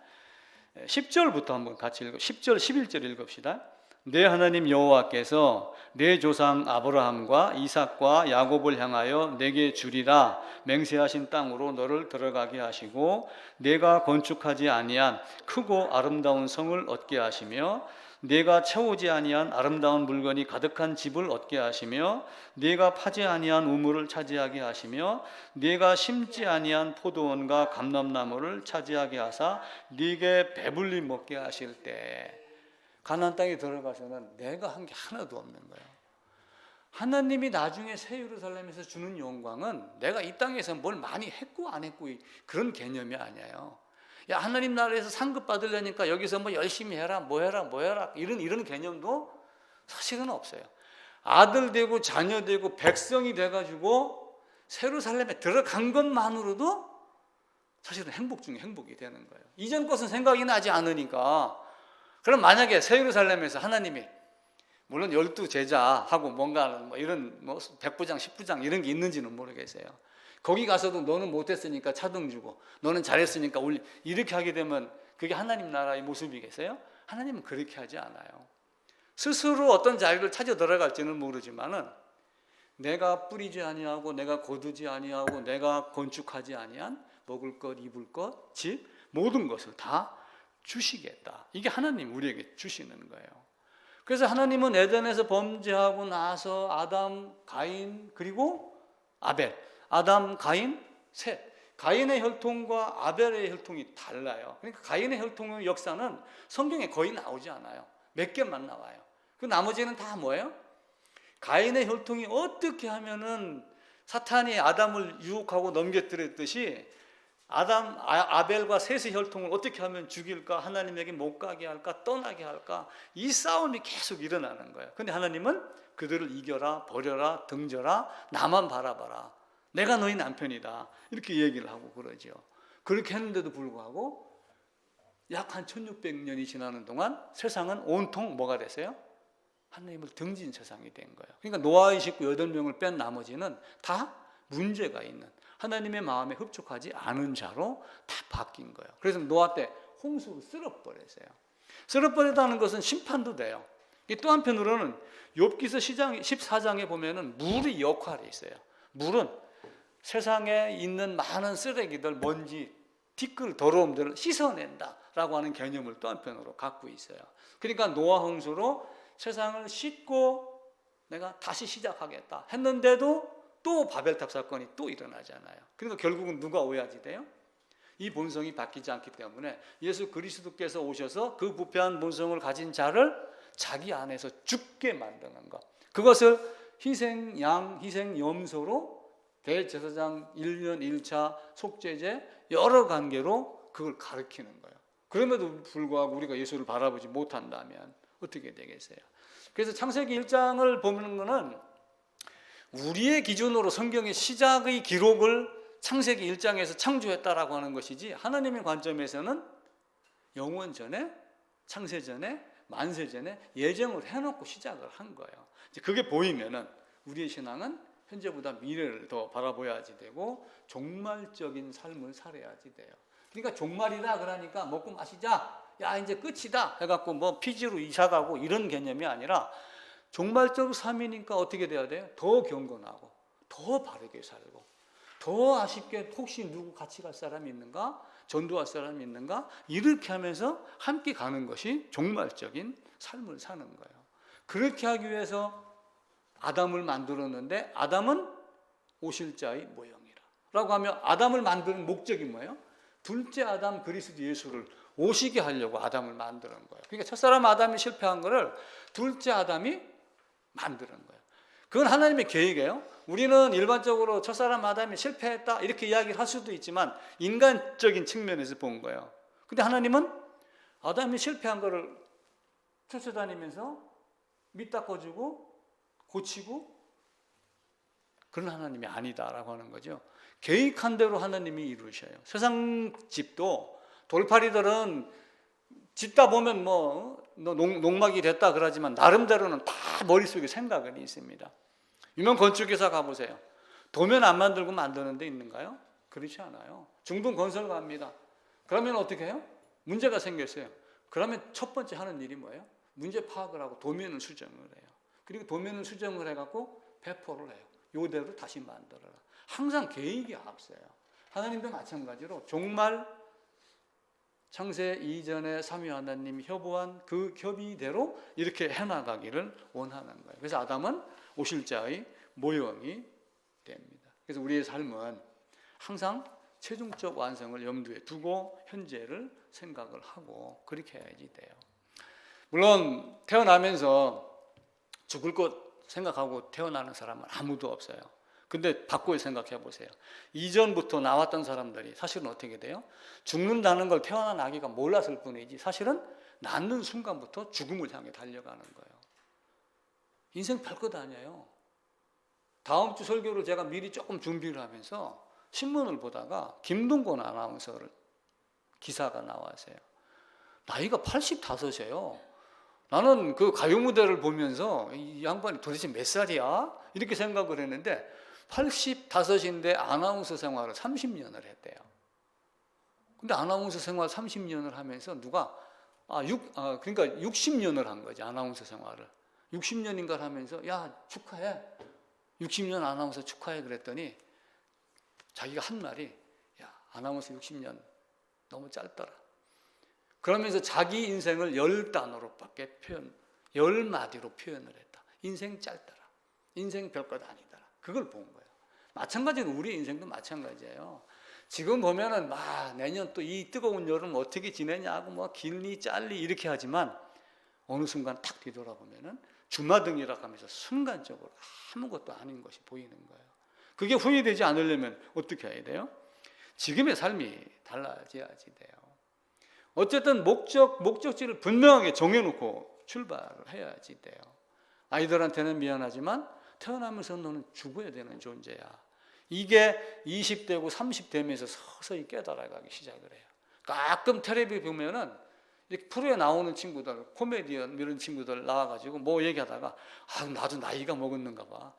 [SPEAKER 1] 10절부터 한번 같이 10절 11절 읽읍시다. 내 하나님 여호와께서 내 조상 아브라함과 이삭과 야곱을 향하여 내게 주리라 맹세하신 땅으로 너를 들어가게 하시고 내가 건축하지 아니한 크고 아름다운 성을 얻게 하시며 내가 채우지 아니한 아름다운 물건이 가득한 집을 얻게 하시며 내가 파지 아니한 우물을 차지하게 하시며 내가 심지 아니한 포도원과 감람나무를 차지하게 하사 네게 배불리 먹게 하실 때 가나안 땅에 들어가서는 내가 한 게 하나도 없는 거예요. 하나님이 나중에 새 예루살렘에서 주는 영광은 내가 이 땅에서 뭘 많이 했고 안 했고 그런 개념이 아니에요. 야, 하나님 나라에서 상급 받으려니까 여기서 뭐 열심히 해라, 뭐 해라 이런 개념도 사실은 없어요. 아들 되고 자녀 되고 백성이 돼가지고 새 예루살렘에 들어간 것만으로도 사실은 행복 중에 행복이 되는 거예요. 이전 것은 생각이 나지 않으니까. 그럼 만약에 새 예루살렘에서 하나님이 물론 12제자하고 뭔가 뭐 이런 뭐 백부장, 10부장 이런 게 있는지는 모르겠어요. 거기 가서도 너는 못했으니까 차등 주고 너는 잘했으니까 이렇게 하게 되면 그게 하나님 나라의 모습이겠어요? 하나님은 그렇게 하지 않아요. 스스로 어떤 자유를 찾아 들어갈지는 모르지만은 내가 뿌리지 아니하고 내가 거두지 아니하고 내가 건축하지 아니한 먹을 것, 입을 것, 집 모든 것을 다 주시겠다. 이게 하나님 우리에게 주시는 거예요. 그래서 하나님은 에덴에서 범죄하고 나서 아담, 가인 그리고 아벨, 아담, 가인, 셋. 가인의 혈통과 아벨의 혈통이 달라요. 그러니까 가인의 혈통의 역사는 성경에 거의 나오지 않아요. 몇 개만 나와요. 그 나머지는 다 뭐예요? 가인의 혈통이 어떻게 하면은 사탄이 아담을 유혹하고 넘겨뜨렸듯이 아벨과 셋의 혈통을 어떻게 하면 죽일까, 하나님에게 못 가게 할까, 떠나게 할까, 이 싸움이 계속 일어나는 거예요. 근데 하나님은 그들을 이겨라, 버려라, 등져라, 나만 바라봐라, 내가 너희 남편이다, 이렇게 얘기를 하고 그러죠. 그렇게 했는데도 불구하고 약 한 1600년이 지나는 동안 세상은 온통 뭐가 됐어요? 하나님을 등진 세상이 된 거예요. 그러니까 노아의 식구 8명을 뺀 나머지는 다 문제가 있는, 하나님의 마음에 흡족하지 않은 자로 다 바뀐 거예요. 그래서 노아 때 홍수로 쓸어버렸어요. 쓸어버렸다는 것은 심판도 돼요. 또 한편으로는 욥기서 14장에 보면은 물의 역할이 있어요. 물은 세상에 있는 많은 쓰레기들, 먼지, 티끌, 더러움들을 씻어낸다라고 하는 개념을 또 한편으로 갖고 있어요. 그러니까 노아 홍수로 세상을 씻고 내가 다시 시작하겠다 했는데도 또 바벨탑 사건이 또 일어나잖아요. 그러니까 결국은 누가 오해하지 돼요? 이 본성이 바뀌지 않기 때문에 예수 그리스도께서 오셔서 그 부패한 본성을 가진 자를 자기 안에서 죽게 만드는 것, 그것을 희생양, 희생염소로 대제사장 1년 1차 속죄제 여러 관계로 그걸 가르치는 거예요. 그럼에도 불구하고 우리가 예수를 바라보지 못한다면 어떻게 되겠어요? 그래서 창세기 1장을 보는 것은 우리의 기준으로 성경의 시작의 기록을 창세기 1장에서 창조했다라고 하는 것이지, 하나님의 관점에서는 영원 전에, 창세 전에, 만세 전에 예정을 해놓고 시작을 한 거예요. 그게 보이면은 우리의 신앙은 현재보다 미래를 더 바라봐야지 되고 종말적인 삶을 살아야지 돼요. 그러니까 종말이다 그러니까 먹고 마시자, 야 이제 끝이다 해갖고 뭐 피지로 이사가고 이런 개념이 아니라 종말적 삶이니까 어떻게 돼야 돼요? 더 경건하고 더 바르게 살고 더 아쉽게 혹시 누구 같이 갈 사람이 있는가? 전도할 사람이 있는가? 이렇게 하면서 함께 가는 것이 종말적인 삶을 사는 거예요. 그렇게 하기 위해서 아담을 만들었는데 아담은 오실 자의 모형이라 라고 하면 아담을 만드는 목적이 뭐예요? 둘째 아담 그리스도 예수를 오시게 하려고 아담을 만드는 거예요. 그러니까 첫사람 아담이 실패한 거를 둘째 아담이 만드는 거예요. 그건 하나님의 계획이에요. 우리는 일반적으로 첫사람 아담이 실패했다 이렇게 이야기를 할 수도 있지만 인간적인 측면에서 본 거예요. 근데 하나님은 아담이 실패한 거를 쫓아다니면서 밑닦아주고 고치고 그런 하나님이 아니다라고 하는 거죠. 계획한 대로 하나님이 이루셔요. 세상 집도 돌팔이들은 짓다 보면 뭐 농막이 됐다 그러지만 나름대로는 다 머릿속에 생각은 있습니다. 유명 건축회사 가보세요. 도면 안 만들고 만드는 데 있는가요? 그렇지 않아요. 중동 건설 갑니다. 그러면 어떻게 해요? 문제가 생겼어요. 그러면 첫 번째 하는 일이 뭐예요? 문제 파악을 하고 도면을 수정을 해요. 그리고 도면을 수정을 해갖고 배포를 해요. 요대로 다시 만들어라. 항상 계획이 앞서요. 하나님도 마찬가지로 종말 창세 이전에 삼위 하나님이 협의한 그 협의대로 이렇게 해나가기를 원하는 거예요. 그래서 아담은 오실자의 모형이 됩니다. 그래서 우리의 삶은 항상 최종적 완성을 염두에 두고 현재를 생각을 하고 그렇게 해야지 돼요. 물론 태어나면서 죽을 것 생각하고 태어나는 사람은 아무도 없어요. 근데 바꿔 생각해 보세요. 이전부터 나왔던 사람들이 사실은 어떻게 돼요? 죽는다는 걸 태어난 아기가 몰랐을 뿐이지 사실은 낳는 순간부터 죽음을 향해 달려가는 거예요. 인생 별것 아니에요. 다음 주 설교를 제가 미리 조금 준비를 하면서 신문을 보다가 김동건 아나운서를 기사가 나왔어요. 나이가 85이에요. 나는 그 가요 무대를 보면서 이 양반이 도대체 몇 살이야? 이렇게 생각을 했는데 85인데 아나운서 생활을 30년을 했대요. 근데 아나운서 생활 30년을 하면서 누가 그러니까 60년을 한 거지 아나운서 생활을. 60년인가 하면서 야 축하해. 60년 아나운서 축하해 그랬더니 자기가 한 말이 야 아나운서 60년 너무 짧더라. 그러면서 자기 인생을 10단어로밖에 10마디로 표현을 했다. 인생 짧더라. 인생 별것 아니더라. 그걸 본 거예요. 마찬가지로 우리 인생도 마찬가지예요. 지금 보면은 내년 또 이 뜨거운 여름 어떻게 지내냐고 뭐 길니 짤리 이렇게 하지만 어느 순간 탁 뒤돌아보면은 주마등이라고 하면서 순간적으로 아무것도 아닌 것이 보이는 거예요. 그게 후회되지 않으려면 어떻게 해야 돼요? 지금의 삶이 달라져야지 돼요. 어쨌든 목적지를 분명하게 정해놓고 출발을 해야지 돼요. 아이들한테는 미안하지만 태어나면서 너는 죽어야 되는 존재야. 이게 20대고 30대면서 서서히 깨달아가기 시작을 해요. 가끔 텔레비 보면은 이렇게 프로에 나오는 친구들, 코미디언 이런 친구들 나와가지고 뭐 얘기하다가 나도 나이가 먹었는가 봐.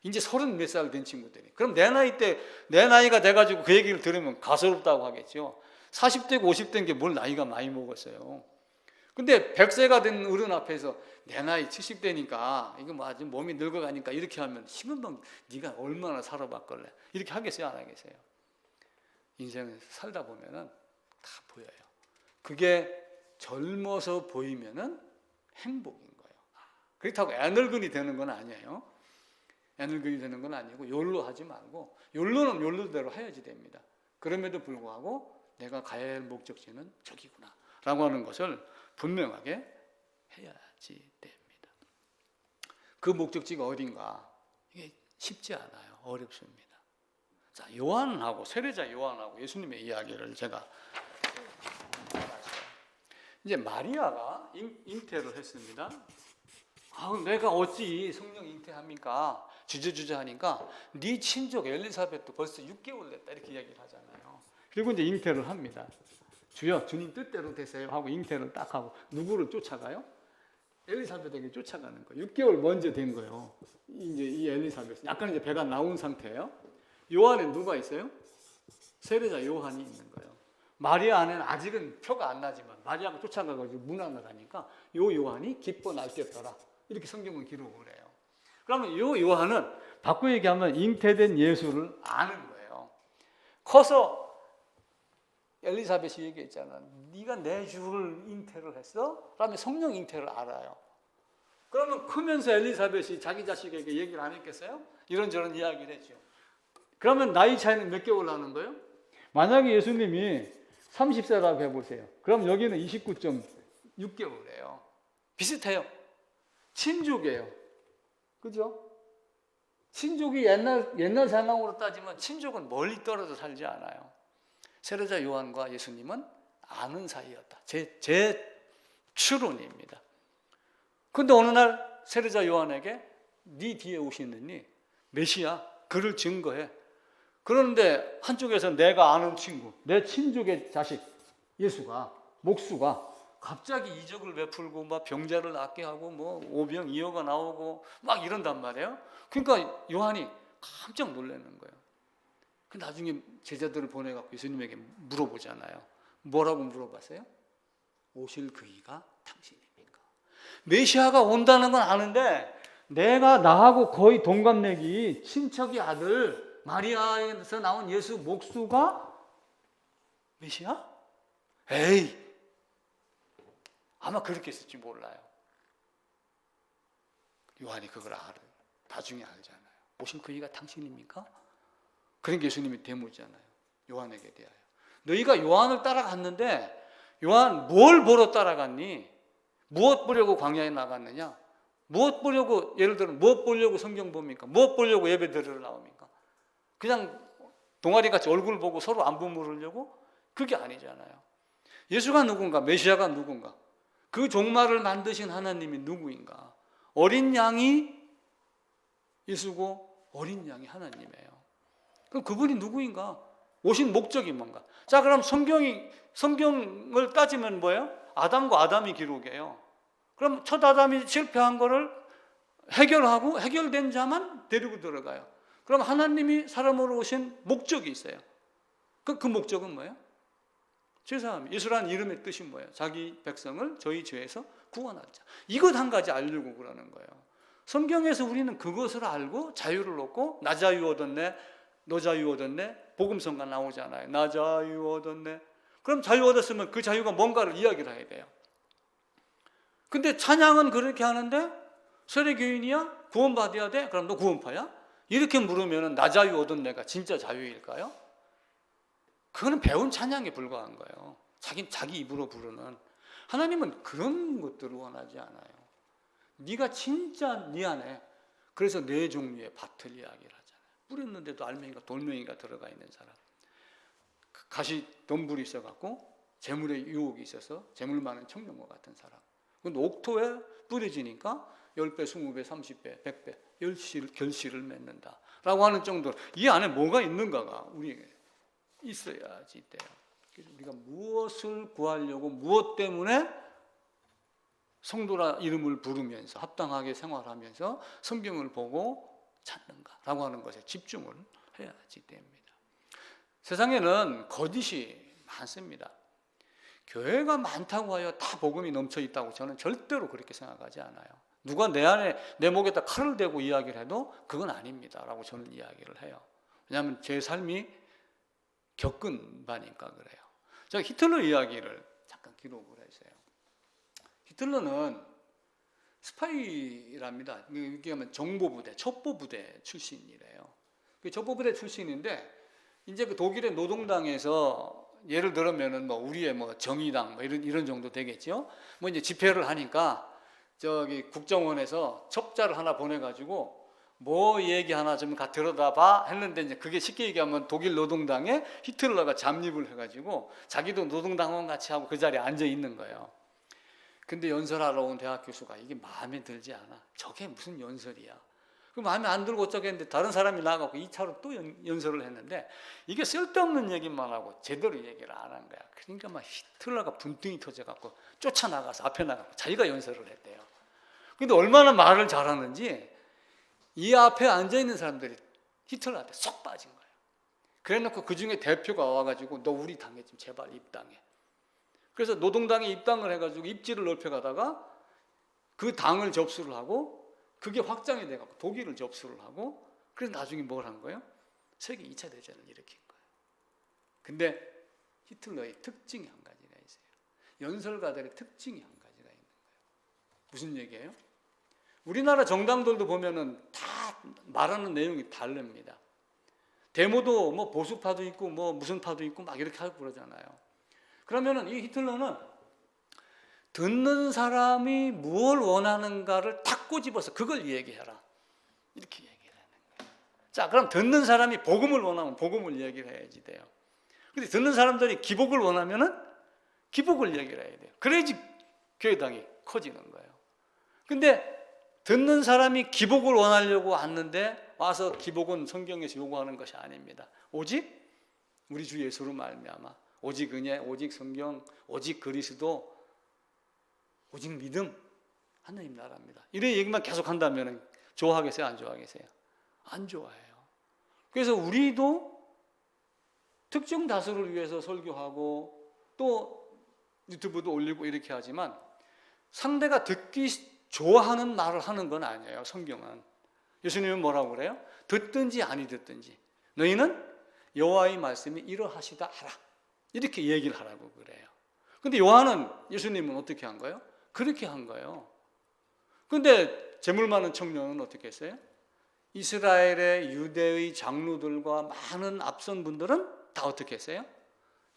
[SPEAKER 1] 이제 30 몇 살 된 친구들이. 그럼 내 나이가 돼가지고 그 얘기를 들으면 가소롭다고 하겠죠. 40대고 50대인 게 뭘 나이가 많이 먹었어요. 근데 100세가 된 어른 앞에서 내 나이 70대니까 이거 뭐 아주 몸이 늙어가니까 이렇게 하면 시금방 네가 얼마나 살아봤걸래 이렇게 하겠어요 안 하겠어요? 인생을 살다 보면은 다 보여요. 그게 젊어서 보이면은 행복인 거예요. 그렇다고 애늙은이 되는 건 아니에요. 애늙은이 되는 건 아니고 욜로 하지 말고 욜로는 욜로대로 해야지 됩니다. 그럼에도 불구하고 내가 가야 할 목적지는 저기구나 라고 하는 것을 분명하게 해야지 됩니다. 그 목적지가 어딘가 이게 쉽지 않아요. 어렵습니다. 자, 요한하고 세례자 요한하고 예수님의 이야기를 제가 이제 마리아가 잉태를 했습니다. 내가 어찌 성령 잉태합니까? 주저주저 하니까 네 친족 엘리사벳도 벌써 6개월 됐다 이렇게 이야기를 하잖아요. 그리고 이제 잉태를 합니다. 주여 주님 뜻대로 되세요 하고 잉태를 딱 하고 누구를 쫓아가요? 엘리사벳에게 쫓아가는 거예요. 6개월 먼저 된 거예요. 이제 이 엘리사벳 약간 이제 배가 나온 상태예요. 요 안에 누가 있어요? 세례자 요한이 있는 거예요. 마리아 안에는 아직은 표가 안 나지만 마리아가 쫓아가가지고 문 안을 가니까 요 요한이 기뻐 날뛰었더라 이렇게 성경은 기록을 해요. 그러면 요 요한은 바꿔 얘기하면 잉태된 예수를 아는 거예요. 커서 엘리사벳이 얘기했잖아. 네가 내 주를 잉태를 했어? 그러면 성령 잉태를 알아요. 그러면 크면서 엘리사벳이 자기 자식에게 얘기를 안 했겠어요? 이런저런 이야기를 했죠. 그러면 나이 차이는 몇 개월 나는 거예요? 만약에 예수님이 30세라고 해보세요. 그럼 여기는 29.6개월이에요. 비슷해요. 친족이에요. 그죠? 친족이 옛날 상황으로 따지면 친족은 멀리 떨어져 살지 않아요. 세례자 요한과 예수님은 아는 사이였다. 제 추론입니다. 근데 어느 날 세례자 요한에게 네 뒤에 오시느니 메시아, 그를 증거해. 그런데 한쪽에서 내가 아는 친구, 내 친족의 자식 예수가, 목수가 갑자기 이적을 베풀고 막 병자를 낫게 하고 뭐 오병 이어가 나오고 막 이런단 말이에요. 그러니까 요한이 깜짝 놀라는 거예요. 그 나중에 제자들을 보내갖고 예수님에게 물어보잖아요. 뭐라고 물어봤어요? 오실 그이가 당신입니까? 메시아가 온다는 건 아는데 내가 나하고 거의 동갑내기 친척이 아들 마리아에서 나온 예수 목수가 메시아? 에이, 아마 그렇게 했을지 몰라요. 요한이 그걸 나중에 알잖아요. 오신 그이가 당신입니까? 그러니까 예수님이 대묻잖아요. 요한에게 대하여. 너희가 요한을 따라갔는데 요한 뭘 보러 따라갔니? 무엇 보려고 광야에 나갔느냐? 무엇 보려고, 예를 들어 무엇 보려고 성경 봅니까? 무엇 보려고 예배 드리러 나옵니까? 그냥 동아리같이 얼굴 보고 서로 안부 물으려고? 그게 아니잖아요. 예수가 누군가? 메시아가 누군가? 그 종말을 만드신 하나님이 누구인가? 어린 양이 예수고 어린 양이 하나님이에요. 그럼 그분이 누구인가? 오신 목적이 뭔가? 자, 그럼 성경을 따지면 뭐예요? 아담과 아담이 기록이에요. 그럼 첫 아담이 실패한 거를 해결하고 해결된 자만 데리고 들어가요. 그럼 하나님이 사람으로 오신 목적이 있어요. 그 목적은 뭐예요? 죄사함. 예수라는 이름의 뜻이 뭐예요? 자기 백성을 저희 죄에서 구원할 자. 이것 한 가지 알려고 그러는 거예요. 성경에서 우리는 그것을 알고 자유를 얻고 나 자유 얻었네, 너 자유 얻었네, 복음성가 나오잖아요. 나 자유 얻었네. 그럼 자유 얻었으면 그 자유가 뭔가를 이야기를 해야 돼요. 근데 찬양은 그렇게 하는데 세례교인이야? 구원받아야 돼? 그럼 너 구원파야? 이렇게 물으면 나 자유 얻었네가 진짜 자유일까요? 그거는 배운 찬양에 불과한 거예요. 자기 입으로 부르는. 하나님은 그런 것들을 원하지 않아요. 네가 진짜 네 안에, 그래서 네 종류의 밭을 이야기를 하잖아요. 뿌렸는데도 알맹이가 돌멩이가 들어가 있는 사람, 가시 덤불이 있어갖고 재물의 유혹이 있어서 재물 많은 청년과 같은 사람. 근데 옥토에 뿌려지니까 10배, 20배, 30배, 100배 결실을 맺는다 라고 하는 정도로 이 안에 뭐가 있는가가 우리에게 있어야지 돼요. 그래서 우리가 무엇을 구하려고, 무엇 때문에 성도라 이름을 부르면서 합당하게 생활하면서 성경을 보고 찾는가라고 하는 것에 집중을 해야지 됩니다. 세상에는 거짓이 많습니다. 교회가 많다고 하여 다 복음이 넘쳐 있다고 저는 절대로 그렇게 생각하지 않아요. 누가 내 목에다 칼을 대고 이야기를 해도 그건 아닙니다 라고 저는 이야기를 해요. 왜냐하면 제 삶이 겪은 바니까 그래요. 제가 히틀러 이야기를 잠깐 기록을 했어요. 히틀러는 스파이랍니다. 이게 하면 정보부대, 첩보부대 출신이래요. 그 첩보부대 출신인데 이제 그 독일의 노동당에서 예를 들면은 뭐 우리의 뭐 정의당 뭐 이런 정도 되겠죠. 뭐 이제 집회를 하니까 저기 국정원에서 첩자를 하나 보내가지고 뭐 얘기 하나 좀 들여다봐 했는데 이제 그게 쉽게 얘기하면 독일 노동당에 히틀러가 잠입을 해가지고 자기도 노동당원 같이 하고 그 자리에 앉아 있는 거예요. 근데 연설하러 온 대학 교수가 이게 마음에 들지 않아. 저게 무슨 연설이야. 그 마음에 안 들고 어쩌겠는데 다른 사람이 나가고 2차로 또 연설을 했는데 이게 쓸데없는 얘기만 하고 제대로 얘기를 안 한 거야. 그러니까 막 히틀러가 분통이 터져갖고 쫓아나가서 앞에 나가고 자기가 연설을 했대요. 근데 얼마나 말을 잘하는지 이 앞에 앉아있는 사람들이 히틀러한테 쏙 빠진 거예요. 그래놓고 그 중에 대표가 와가지고 너 우리 당에 좀 제발 입당해. 그래서 노동당에 입당을 해가지고 입지를 넓혀가다가 그 당을 접수를 하고 그게 확장이 돼가지고 독일을 접수를 하고 그래서 나중에 뭘 한 거예요? 세계 2차 대전을 일으킨 거예요. 근데 히틀러의 특징이 한 가지가 있어요. 연설가들의 특징이 한 가지가 있는 거예요. 무슨 얘기예요? 우리나라 정당들도 보면은 다 말하는 내용이 다릅니다. 데모도 뭐 보수파도 있고 뭐 무슨 파도 있고 막 이렇게 하고 그러잖아요. 그러면은 이 히틀러는 듣는 사람이 무엇을 원하는가를 탁 꼬집어서 그걸 얘기해라 이렇게 얘기를 하는 거예요. 자, 그럼 듣는 사람이 복음을 원하면 복음을 얘기를 해야지 돼요. 근데 듣는 사람들이 기복을 원하면은 기복을 얘기를 해야 돼요. 그래야지 교회당이 커지는 거예요. 근데 듣는 사람이 기복을 원하려고 왔는데 와서 기복은 성경에서 요구하는 것이 아닙니다. 오직 우리 주 예수로 말미암아 오직 은혜, 오직 성경, 오직 그리스도, 오직 믿음, 하나님 나라입니다. 이런 얘기만 계속 한다면 좋아하겠어요? 안 좋아하겠어요? 안 좋아해요. 그래서 우리도 특정 다수를 위해서 설교하고 또 유튜브도 올리고 이렇게 하지만 상대가 듣기 좋아하는 말을 하는 건 아니에요. 성경은. 예수님은 뭐라고 그래요? 듣든지 아니 듣든지 너희는 여호와의 말씀이 이러하시다 하라, 이렇게 얘기를 하라고 그래요. 근데 요한은, 예수님은 어떻게 한 거예요? 그렇게 한 거예요. 근데 재물 많은 청년은 어떻게 했어요? 이스라엘의 유대의 장로들과 많은 앞선 분들은 다 어떻게 했어요?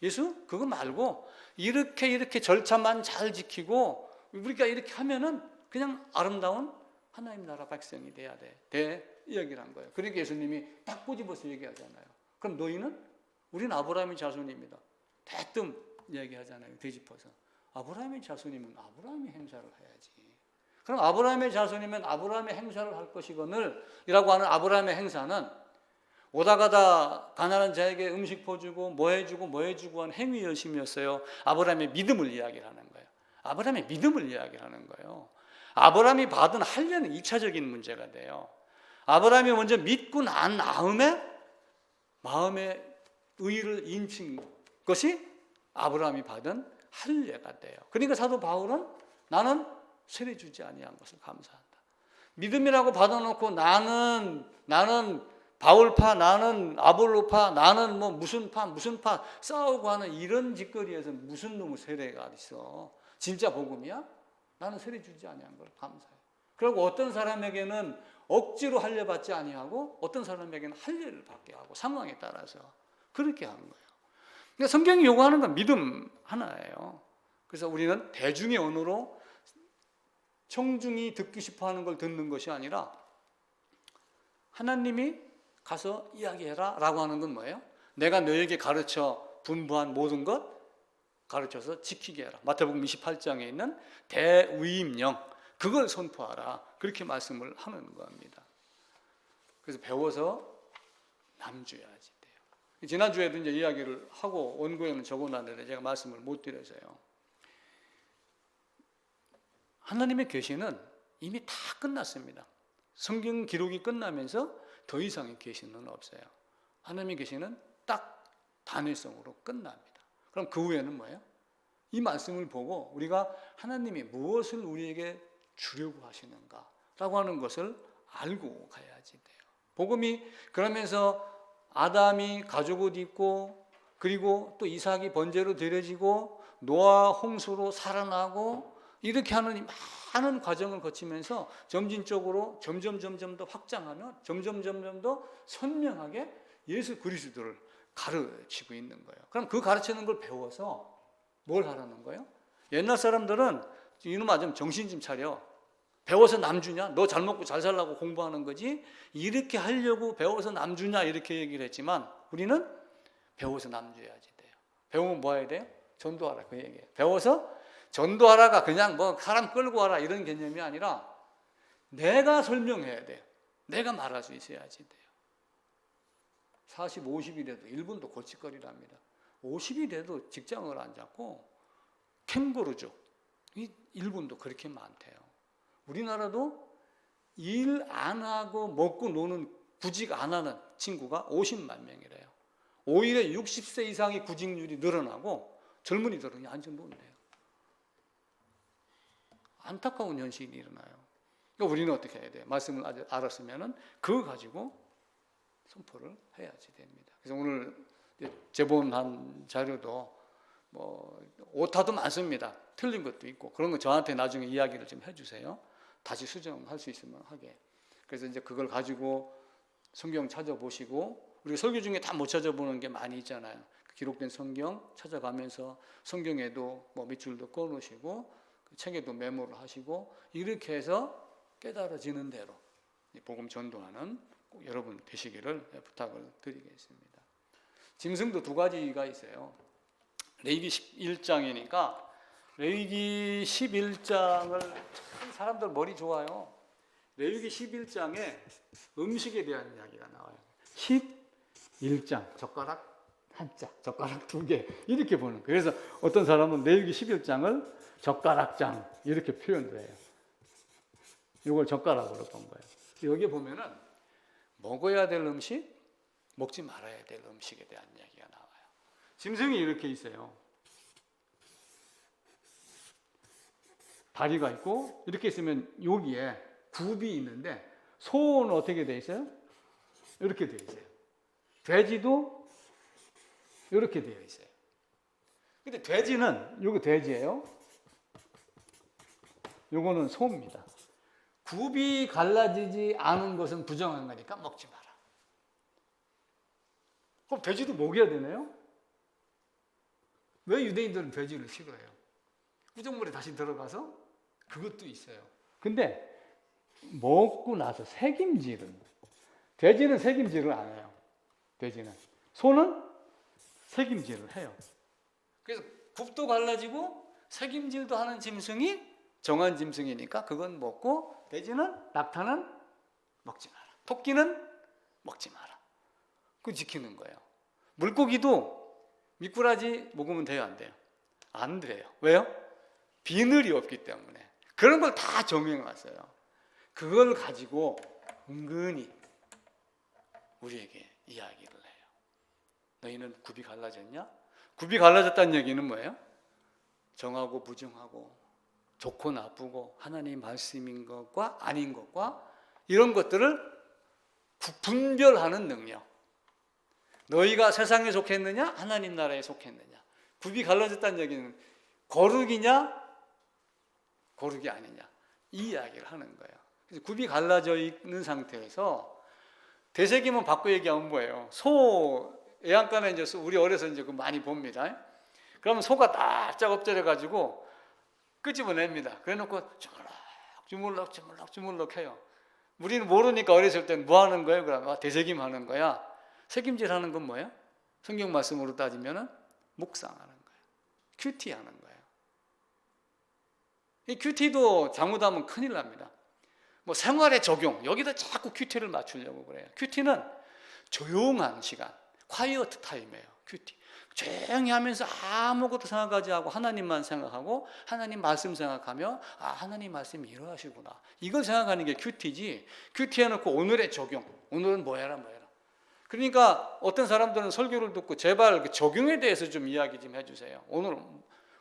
[SPEAKER 1] 예수 그거 말고 이렇게 절차만 잘 지키고 우리가 이렇게 하면은 그냥 아름다운 하나님 나라 백성이 돼야 돼. 이 얘기를 한 거예요. 그러니까 예수님이 딱 꼬집어서 얘기하잖아요. 그럼 너희는, 우리는 아브라함의 자손입니다. 대뜸 얘기하잖아요. 뒤집어서. 아브라함의 자손이면 아브라함의 행사를 해야지. 그럼 아브라함의 자손이면 아브라함의 행사를 할 것이거늘 이라고 하는 아브라함의 행사는 오다 가다 가난한 자에게 음식 퍼주고 뭐 해주고 하는 행위 열심이었어요. 아브라함의 믿음을 이야기하는 거예요. 아브라함의 믿음을 이야기하는 거예요. 아브라함이 받은 할례는 2차적인 문제가 돼요. 아브라함이 먼저 믿고 난 다음에 마음의 의를 인친 것이 아브라함이 받은 할례가 돼요. 그러니까 사도 바울은 나는 세례 주지 아니한 것을 감사한다. 믿음이라고 받아놓고 나는 바울파, 나는 아볼로파, 나는 뭐 무슨 파 싸우고 하는 이런 짓거리에서 무슨 놈의 세례가 있어? 진짜 복음이야? 나는 세례 주지 아니한 걸 감사해. 그리고 어떤 사람에게는 억지로 할례 받지 아니하고 어떤 사람에게는 할례를 받게 하고 상황에 따라서 그렇게 하는 거예요. 그러니까 성경이 요구하는 건 믿음 하나예요. 그래서 우리는 대중의 언어로 청중이 듣고 싶어하는 걸 듣는 것이 아니라 하나님이 가서 이야기해라 라고 하는 건 뭐예요? 내가 너에게 가르쳐 분부한 모든 것 가르쳐서 지키게 해라. 마태복음 28장에 있는 대위임령, 그걸 선포하라, 그렇게 말씀을 하는 겁니다. 그래서 배워서 남줘야지 돼요. 지난주에도 이제 이야기를 하고 원고에는 적어놨는데 제가 말씀을 못 드려서요. 하나님의 계시는 이미 다 끝났습니다. 성경 기록이 끝나면서 더 이상의 계시는 없어요. 하나님의 계시는 딱 단일성으로 끝납니다. 그럼 그 후에는 뭐예요? 이 말씀을 보고 우리가 하나님이 무엇을 우리에게 주려고 하시는가 라고 하는 것을 알고 가야지 돼요. 복음이 그러면서 아담이 가죽옷 입고 그리고 또 이삭이 번제로 드려지고 노아 홍수로 살아나고 이렇게 하는 이 많은 과정을 거치면서 점진적으로 점점 더 확장하면 점점 더 선명하게 예수 그리스도를 가르치고 있는 거예요. 그럼 그 가르치는 걸 배워서 뭘 하라는 거예요? 옛날 사람들은 이놈아 좀 정신 좀 차려. 배워서 남 주냐? 너 잘 먹고 잘 살라고 공부하는 거지? 이렇게 하려고 배워서 남 주냐? 이렇게 얘기를 했지만 우리는 배워서 남 줘야지 돼요. 배우면 뭐 해야 돼요? 전도하라, 그 얘기예요. 배워서 전도하라가 그냥 뭐 사람 끌고 와라 이런 개념이 아니라 내가 설명해야 돼요. 내가 말할 수 있어야지 돼요. 40, 50이 돼도 1분도 고치거리랍니다. 50이 돼도 직장을 안 잡고 캥거루족, 1분도 그렇게 많대요. 우리나라도 일 안 하고 먹고 노는, 구직 안 하는 친구가 50만 명이래요. 오히려 60세 이상의 구직률이 늘어나고 젊은이들은 완전 논대요. 안타까운 현실이 일어나요. 그러니까 우리는 어떻게 해야 돼요? 말씀을 알았으면 그거 가지고 선포를 해야지 됩니다. 그래서 오늘 제본한 자료도 뭐 오타도 많습니다. 틀린 것도 있고 그런 거 저한테 나중에 이야기를 좀 해주세요. 다시 수정할 수 있으면 하게. 그래서 이제 그걸 가지고 성경 찾아보시고 우리 설교 중에 다 못 찾아보는 게 많이 있잖아요. 기록된 성경 찾아가면서 성경에도 뭐 밑줄도 꺼놓으시고 그 책에도 메모를 하시고 이렇게 해서 깨달아지는 대로 복음 전도하는 꼭 여러분 되시기를 부탁을 드리겠습니다. 짐승도 두 가지가 있어요. 레위기 11장이니까 레위기 11장을 사람들 머리 좋아요. 레위기 11장에 음식에 대한 이야기가 나와요. 11장, 젓가락 한자, 젓가락 2개 이렇게 보는 거예요. 그래서 어떤 사람은 레위기 11장을 젓가락장 이렇게 표현을 해요. 이걸 젓가락으로 본 거예요. 여기 보면은 먹어야 될 음식, 먹지 말아야 될 음식에 대한 이야기가 나와요. 짐승이 이렇게 있어요. 다리가 있고 이렇게 있으면 여기에 굽이 있는데 소는 어떻게 돼 있어요? 이렇게 돼 있어요. 돼지도 이렇게 되어 있어요. 근데 돼지는 요거 돼지예요. 요거는 소입니다. 굽이 갈라지지 않은 것은 부정한 거니까 먹지 마라. 그럼 돼지도 먹여야 되나요? 왜 유대인들은 돼지를 싫어해요? 구정물에 다시 들어가서 그것도 있어요. 근데 먹고 나서 책임질은 돼지는 책임질을 안 해요. 돼지는. 소는 책임질을 해요. 그래서 굽도 갈라지고 책임질도 하는 짐승이 정한 짐승이니까 그건 먹고, 돼지는, 낙타는 먹지 마라. 토끼는 먹지 마라. 그거 지키는 거예요. 물고기도 미꾸라지 먹으면 돼요, 안 돼요? 안 돼요. 왜요? 비늘이 없기 때문에. 그런 걸 다 정해 놨어요. 그걸 가지고 은근히 우리에게 이야기를 해요. 너희는 굽이 갈라졌냐? 굽이 갈라졌다는 얘기는 뭐예요? 정하고 부정하고 좋고 나쁘고 하나님 말씀인 것과 아닌 것과 이런 것들을 분별하는 능력. 너희가 세상에 속했느냐? 하나님 나라에 속했느냐? 굽이 갈라졌다는 얘기는 거룩이냐? 거룩이 아니냐? 이 이야기를 하는 거예요. 그래서 굽이 갈라져 있는 상태에서 되새김은 바꿔 얘기하면 뭐예요? 소 애완간에 이제 우리 어려서 이제 그 많이 봅니다. 그러면 소가 딱 엎드려 가지고 끄집어냅니다. 그래놓고 주물럭 해요. 우리는 모르니까 어렸을 때는 뭐 하는 거예요? 그러면 되새김 하는 거야. 책임질 하는 건 뭐예요? 성경 말씀으로 따지면은 묵상하는 거예요. 큐티 하는 거예요. 이 큐티도 잘못하면 큰일 납니다. 뭐 생활에 적용, 여기다 자꾸 큐티를 맞추려고 그래요. 큐티는 조용한 시간, 콰이어트 타임이에요. 큐티. 조용히 하면서 아무것도 생각하지 않고 하나님만 생각하고 하나님 말씀 생각하며 하나님 말씀이 이러하시구나. 이걸 생각하는 게 큐티지. 큐티 해놓고 오늘의 적용, 오늘은 뭐 해라. 그러니까 어떤 사람들은 설교를 듣고 제발 그 적용에 대해서 좀 이야기 좀 해주세요. 오늘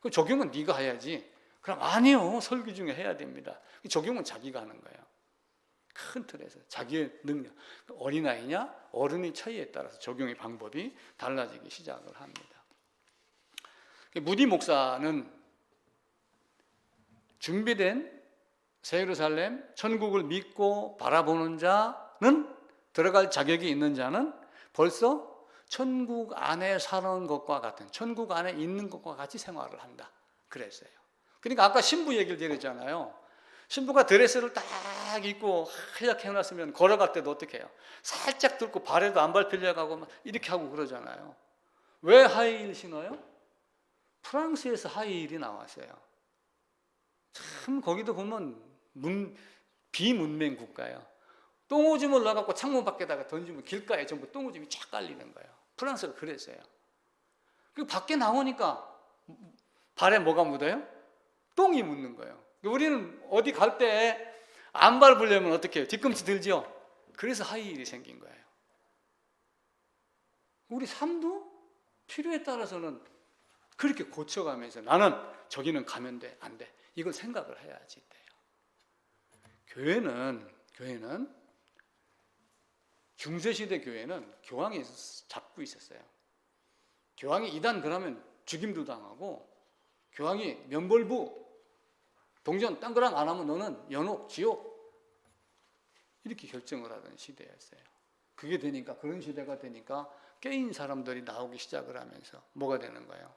[SPEAKER 1] 그 적용은 네가 해야지. 그럼 아니요, 설교 중에 해야 됩니다. 적용은 자기가 하는 거예요. 큰 틀에서 자기의 능력, 어린아이냐 어른의 차이에 따라서 적용의 방법이 달라지기 시작을 합니다. 무디 목사는 준비된 새 예루살렘 천국을 믿고 바라보는 자는, 들어갈 자격이 있는 자는 벌써 천국 안에 사는 것과 같은, 천국 안에 있는 것과 같이 생활을 한다 그랬어요. 그러니까 아까 신부 얘기를 드렸잖아요. 신부가 드레스를 딱 입고 하얗게 해놨으면 걸어갈 때도 어떻게 해요? 살짝 들고 발에도 안 밟히려고 하고 막 이렇게 하고 그러잖아요. 왜 하이힐 신어요? 프랑스에서 하이힐이 나왔어요. 참 거기도 보면 비문맹 국가예요. 똥오줌을 넣어갖고 창문 밖에다가 던지면 길가에 전부 똥오줌이 쫙 깔리는 거예요. 프랑스가 그랬어요. 그리고 밖에 나오니까 발에 뭐가 묻어요? 똥이 묻는 거예요. 우리는 어디 갈 때 안 밟으려면 어떻게 해요? 뒤꿈치 들죠? 그래서 하이힐이 생긴 거예요. 우리 삶도 필요에 따라서는 그렇게 고쳐가면서 나는 저기는 가면 돼, 안 돼. 이걸 생각을 해야지 돼요. 교회는 중세시대 교회는 교황이 잡고 있었어요. 교황이 이단 그러면 죽임도 당하고, 교황이 면벌부 동전 땅그랑 안 하면 너는 연옥, 지옥 이렇게 결정을 하던 시대였어요. 그게 되니까, 그런 시대가 되니까 깨인 사람들이 나오기 시작을 하면서 뭐가 되는 거예요?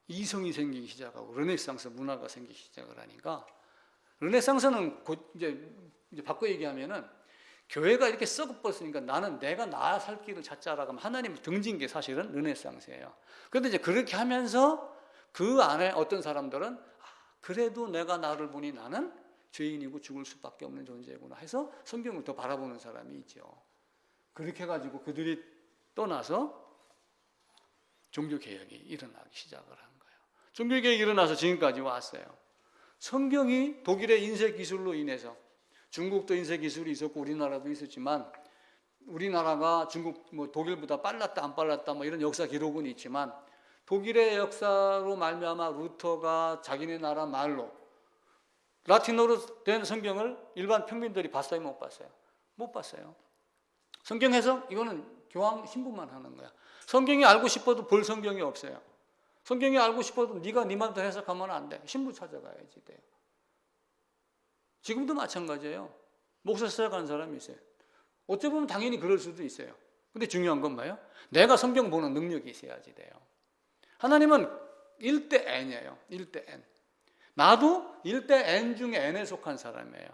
[SPEAKER 1] 이성이 생기기 시작하고 르네상스 문화가 생기기 시작을 하니까, 르네상스는 이제 바꿔 얘기하면은 교회가 이렇게 썩어버렸으니까 나는 내가 나 살 길을 찾자라고 하면 하나님을 등진 게 사실은 르네상스예요. 그런데 이제 그렇게 하면서 그 안에 어떤 사람들은 그래도 내가 나를 보니 나는 죄인이고 죽을 수밖에 없는 존재구나 해서 성경을 더 바라보는 사람이 있죠. 그렇게 해가지고 그들이 떠나서 종교개혁이 일어나기 시작을 한 거예요. 종교개혁이 일어나서 지금까지 왔어요. 성경이 독일의 인쇄 기술로 인해서 중국도 인쇄 기술이 있었고 우리나라도 있었지만 우리나라가 중국 독일보다 빨랐다 안 빨랐다 이런 역사 기록은 있지만 독일의 역사로 말미암아 루터가 자기네 나라 말로 라틴어로 된 성경을 일반 평민들이 봤어요, 못 봤어요? 못 봤어요. 성경 해석 이거는 교황 신부만 하는 거야. 성경이 알고 싶어도 볼 성경이 없어요. 성경이 알고 싶어도 네가 네 맘대로 해석하면 안 돼. 신부 찾아가야지 돼요. 지금도 마찬가지예요. 목사 시작하는 사람이 있어요. 어찌 보면 당연히 그럴 수도 있어요. 근데 중요한 건 뭐예요? 내가 성경 보는 능력이 있어야지 돼요. 하나님은 1대 N이에요. 1대 N. 나도 1대 N 중에 N에 속한 사람이에요.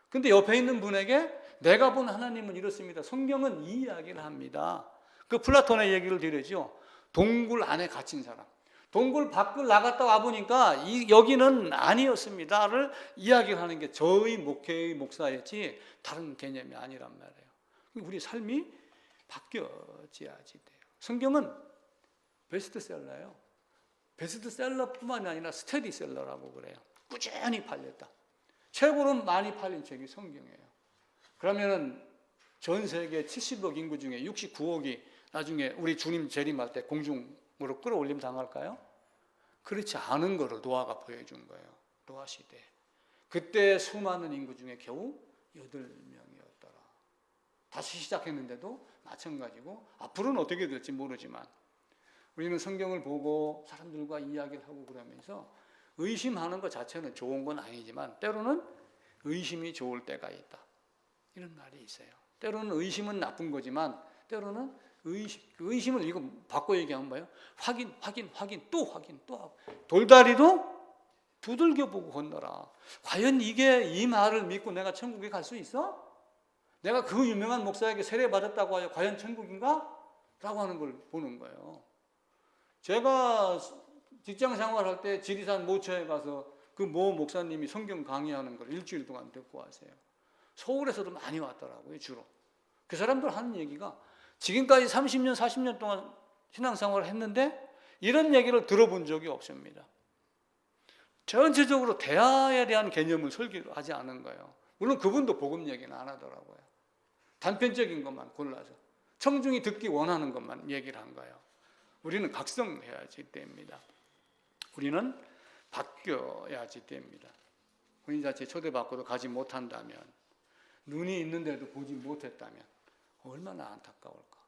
[SPEAKER 1] 근데 옆에 있는 분에게 내가 본 하나님은 이렇습니다. 성경은 이 이야기를 합니다. 그 플라톤의 얘기를 드리죠. 동굴 안에 갇힌 사람. 동굴 밖을 나갔다 와보니까 여기는 아니었습니다를 이야기를 하는 게 저희 목회의 목사였지 다른 개념이 아니란 말이에요. 우리 삶이 바뀌어야지 돼요. 성경은 베스트셀러예요. 베스트셀러뿐만이 아니라 스테디셀러라고 그래요. 꾸준히 팔렸다. 최고로 많이 팔린 책이 성경이에요. 그러면은 전 세계 70억 인구 중에 69억이 나중에 우리 주님 재림할 때 공중으로 끌어올림 당할까요? 그렇지 않은 거를 노아가 보여준 거예요. 노아 시대. 그때 수많은 인구 중에 겨우 8명이었더라. 다시 시작했는데도 마찬가지고 앞으로는 어떻게 될지 모르지만 우리는 성경을 보고 사람들과 이야기를 하고 그러면서 의심하는 것 자체는 좋은 건 아니지만 때로는 의심이 좋을 때가 있다. 이런 말이 있어요. 때로는 의심은 나쁜 거지만 때로는 의심을 이거 바꿔 얘기하면 뭐예요? 확인, 또 확인, 또 하고. 돌다리도 두들겨 보고 건너라. 과연 이 말을 믿고 내가 천국에 갈 수 있어? 내가 그 유명한 목사에게 세례받았다고 하여 과연 천국인가? 라고 하는 걸 보는 거예요. 제가 직장 생활할 때 지리산 모처에 가서 그 모 목사님이 성경 강의하는 걸 일주일 동안 듣고 왔어요. 서울에서도 많이 왔더라고요, 주로. 그 사람들 하는 얘기가 지금까지 30년, 40년 동안 신앙생활을 했는데 이런 얘기를 들어본 적이 없습니다. 전체적으로 대화에 대한 개념을 설교하지 않은 거예요. 물론 그분도 복음 얘기는 안 하더라고요. 단편적인 것만 골라서 청중이 듣기 원하는 것만 얘기를 한 거예요. 우리는 각성해야지 됩니다. 우리는 바뀌어야지 됩니다. 본인 자체 초대받고도 가지 못한다면, 눈이 있는데도 보지 못했다면 얼마나 안타까울까.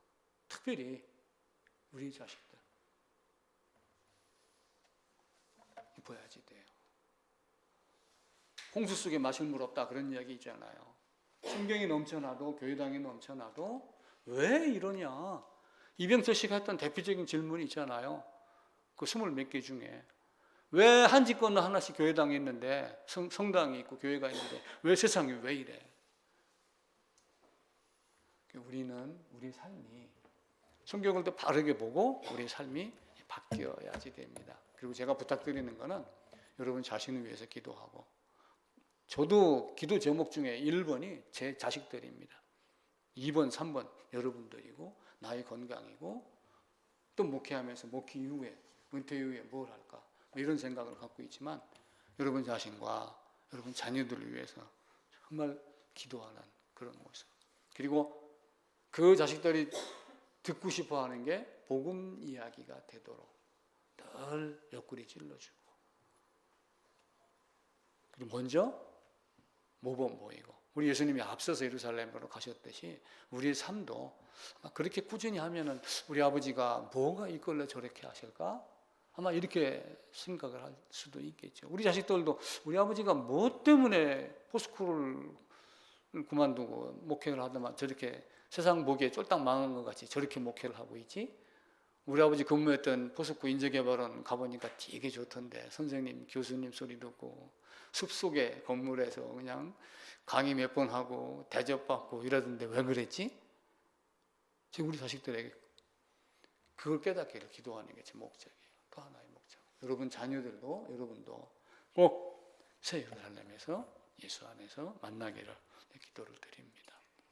[SPEAKER 1] 특별히 우리 자식들 입어야지 돼요. 홍수 속에 마실 물 없다 그런 이야기 있잖아요. 성경이 넘쳐나도 교회당이 넘쳐나도 왜 이러냐. 이병철 씨가 했던 대표적인 질문이 있잖아요. 그 20몇 개 중에 왜 한 집 건너 하나씩 교회당이 있는데 성당이 있고 교회가 있는데 왜 세상이 왜 이래. 우리는 우리 삶이 성경을 더 바르게 보고 우리 삶이 바뀌어야지 됩니다. 그리고 제가 부탁드리는 거는 여러분 자신을 위해서 기도하고, 저도 기도 제목 중에 1번이 제 자식들입니다. 2번, 3번 여러분들이고 나의 건강이고 또 목회하면서 목회 이후에 은퇴 이후에 뭘 할까 이런 생각을 갖고 있지만 여러분 자신과 여러분 자녀들을 위해서 정말 기도하는 그런 모습, 그리고 그 자식들이 듣고 싶어하는 게 복음 이야기가 되도록 늘 옆구리 찔러주고, 그리고 먼저 모범 보이고, 우리 예수님이 앞서서 예루살렘으로 가셨듯이 우리의 삶도 그렇게 꾸준히 하면은 우리 아버지가 뭐가 이끌려 저렇게 하실까? 아마 이렇게 생각을 할 수도 있겠죠. 우리 자식들도 우리 아버지가 뭐 때문에 포스쿨을 그만두고 목회를 하더만 저렇게 세상 보기에 쫄딱 망한 것 같이 저렇게 목회를 하고 있지? 우리 아버지 근무했던 포스코 인재개발원 가보니까 되게 좋던데 선생님, 교수님 소리 듣고 숲속의 건물에서 그냥 강의 몇 번 하고 대접받고 이러던데 왜 그랬지? 지금 우리 자식들에게 그걸 깨닫기를 기도하는 게 제 목적이에요. 또 하나의 목적. 여러분 자녀들도 여러분도 꼭 새 예루살렘에서 예수 안에서 만나기를 기도를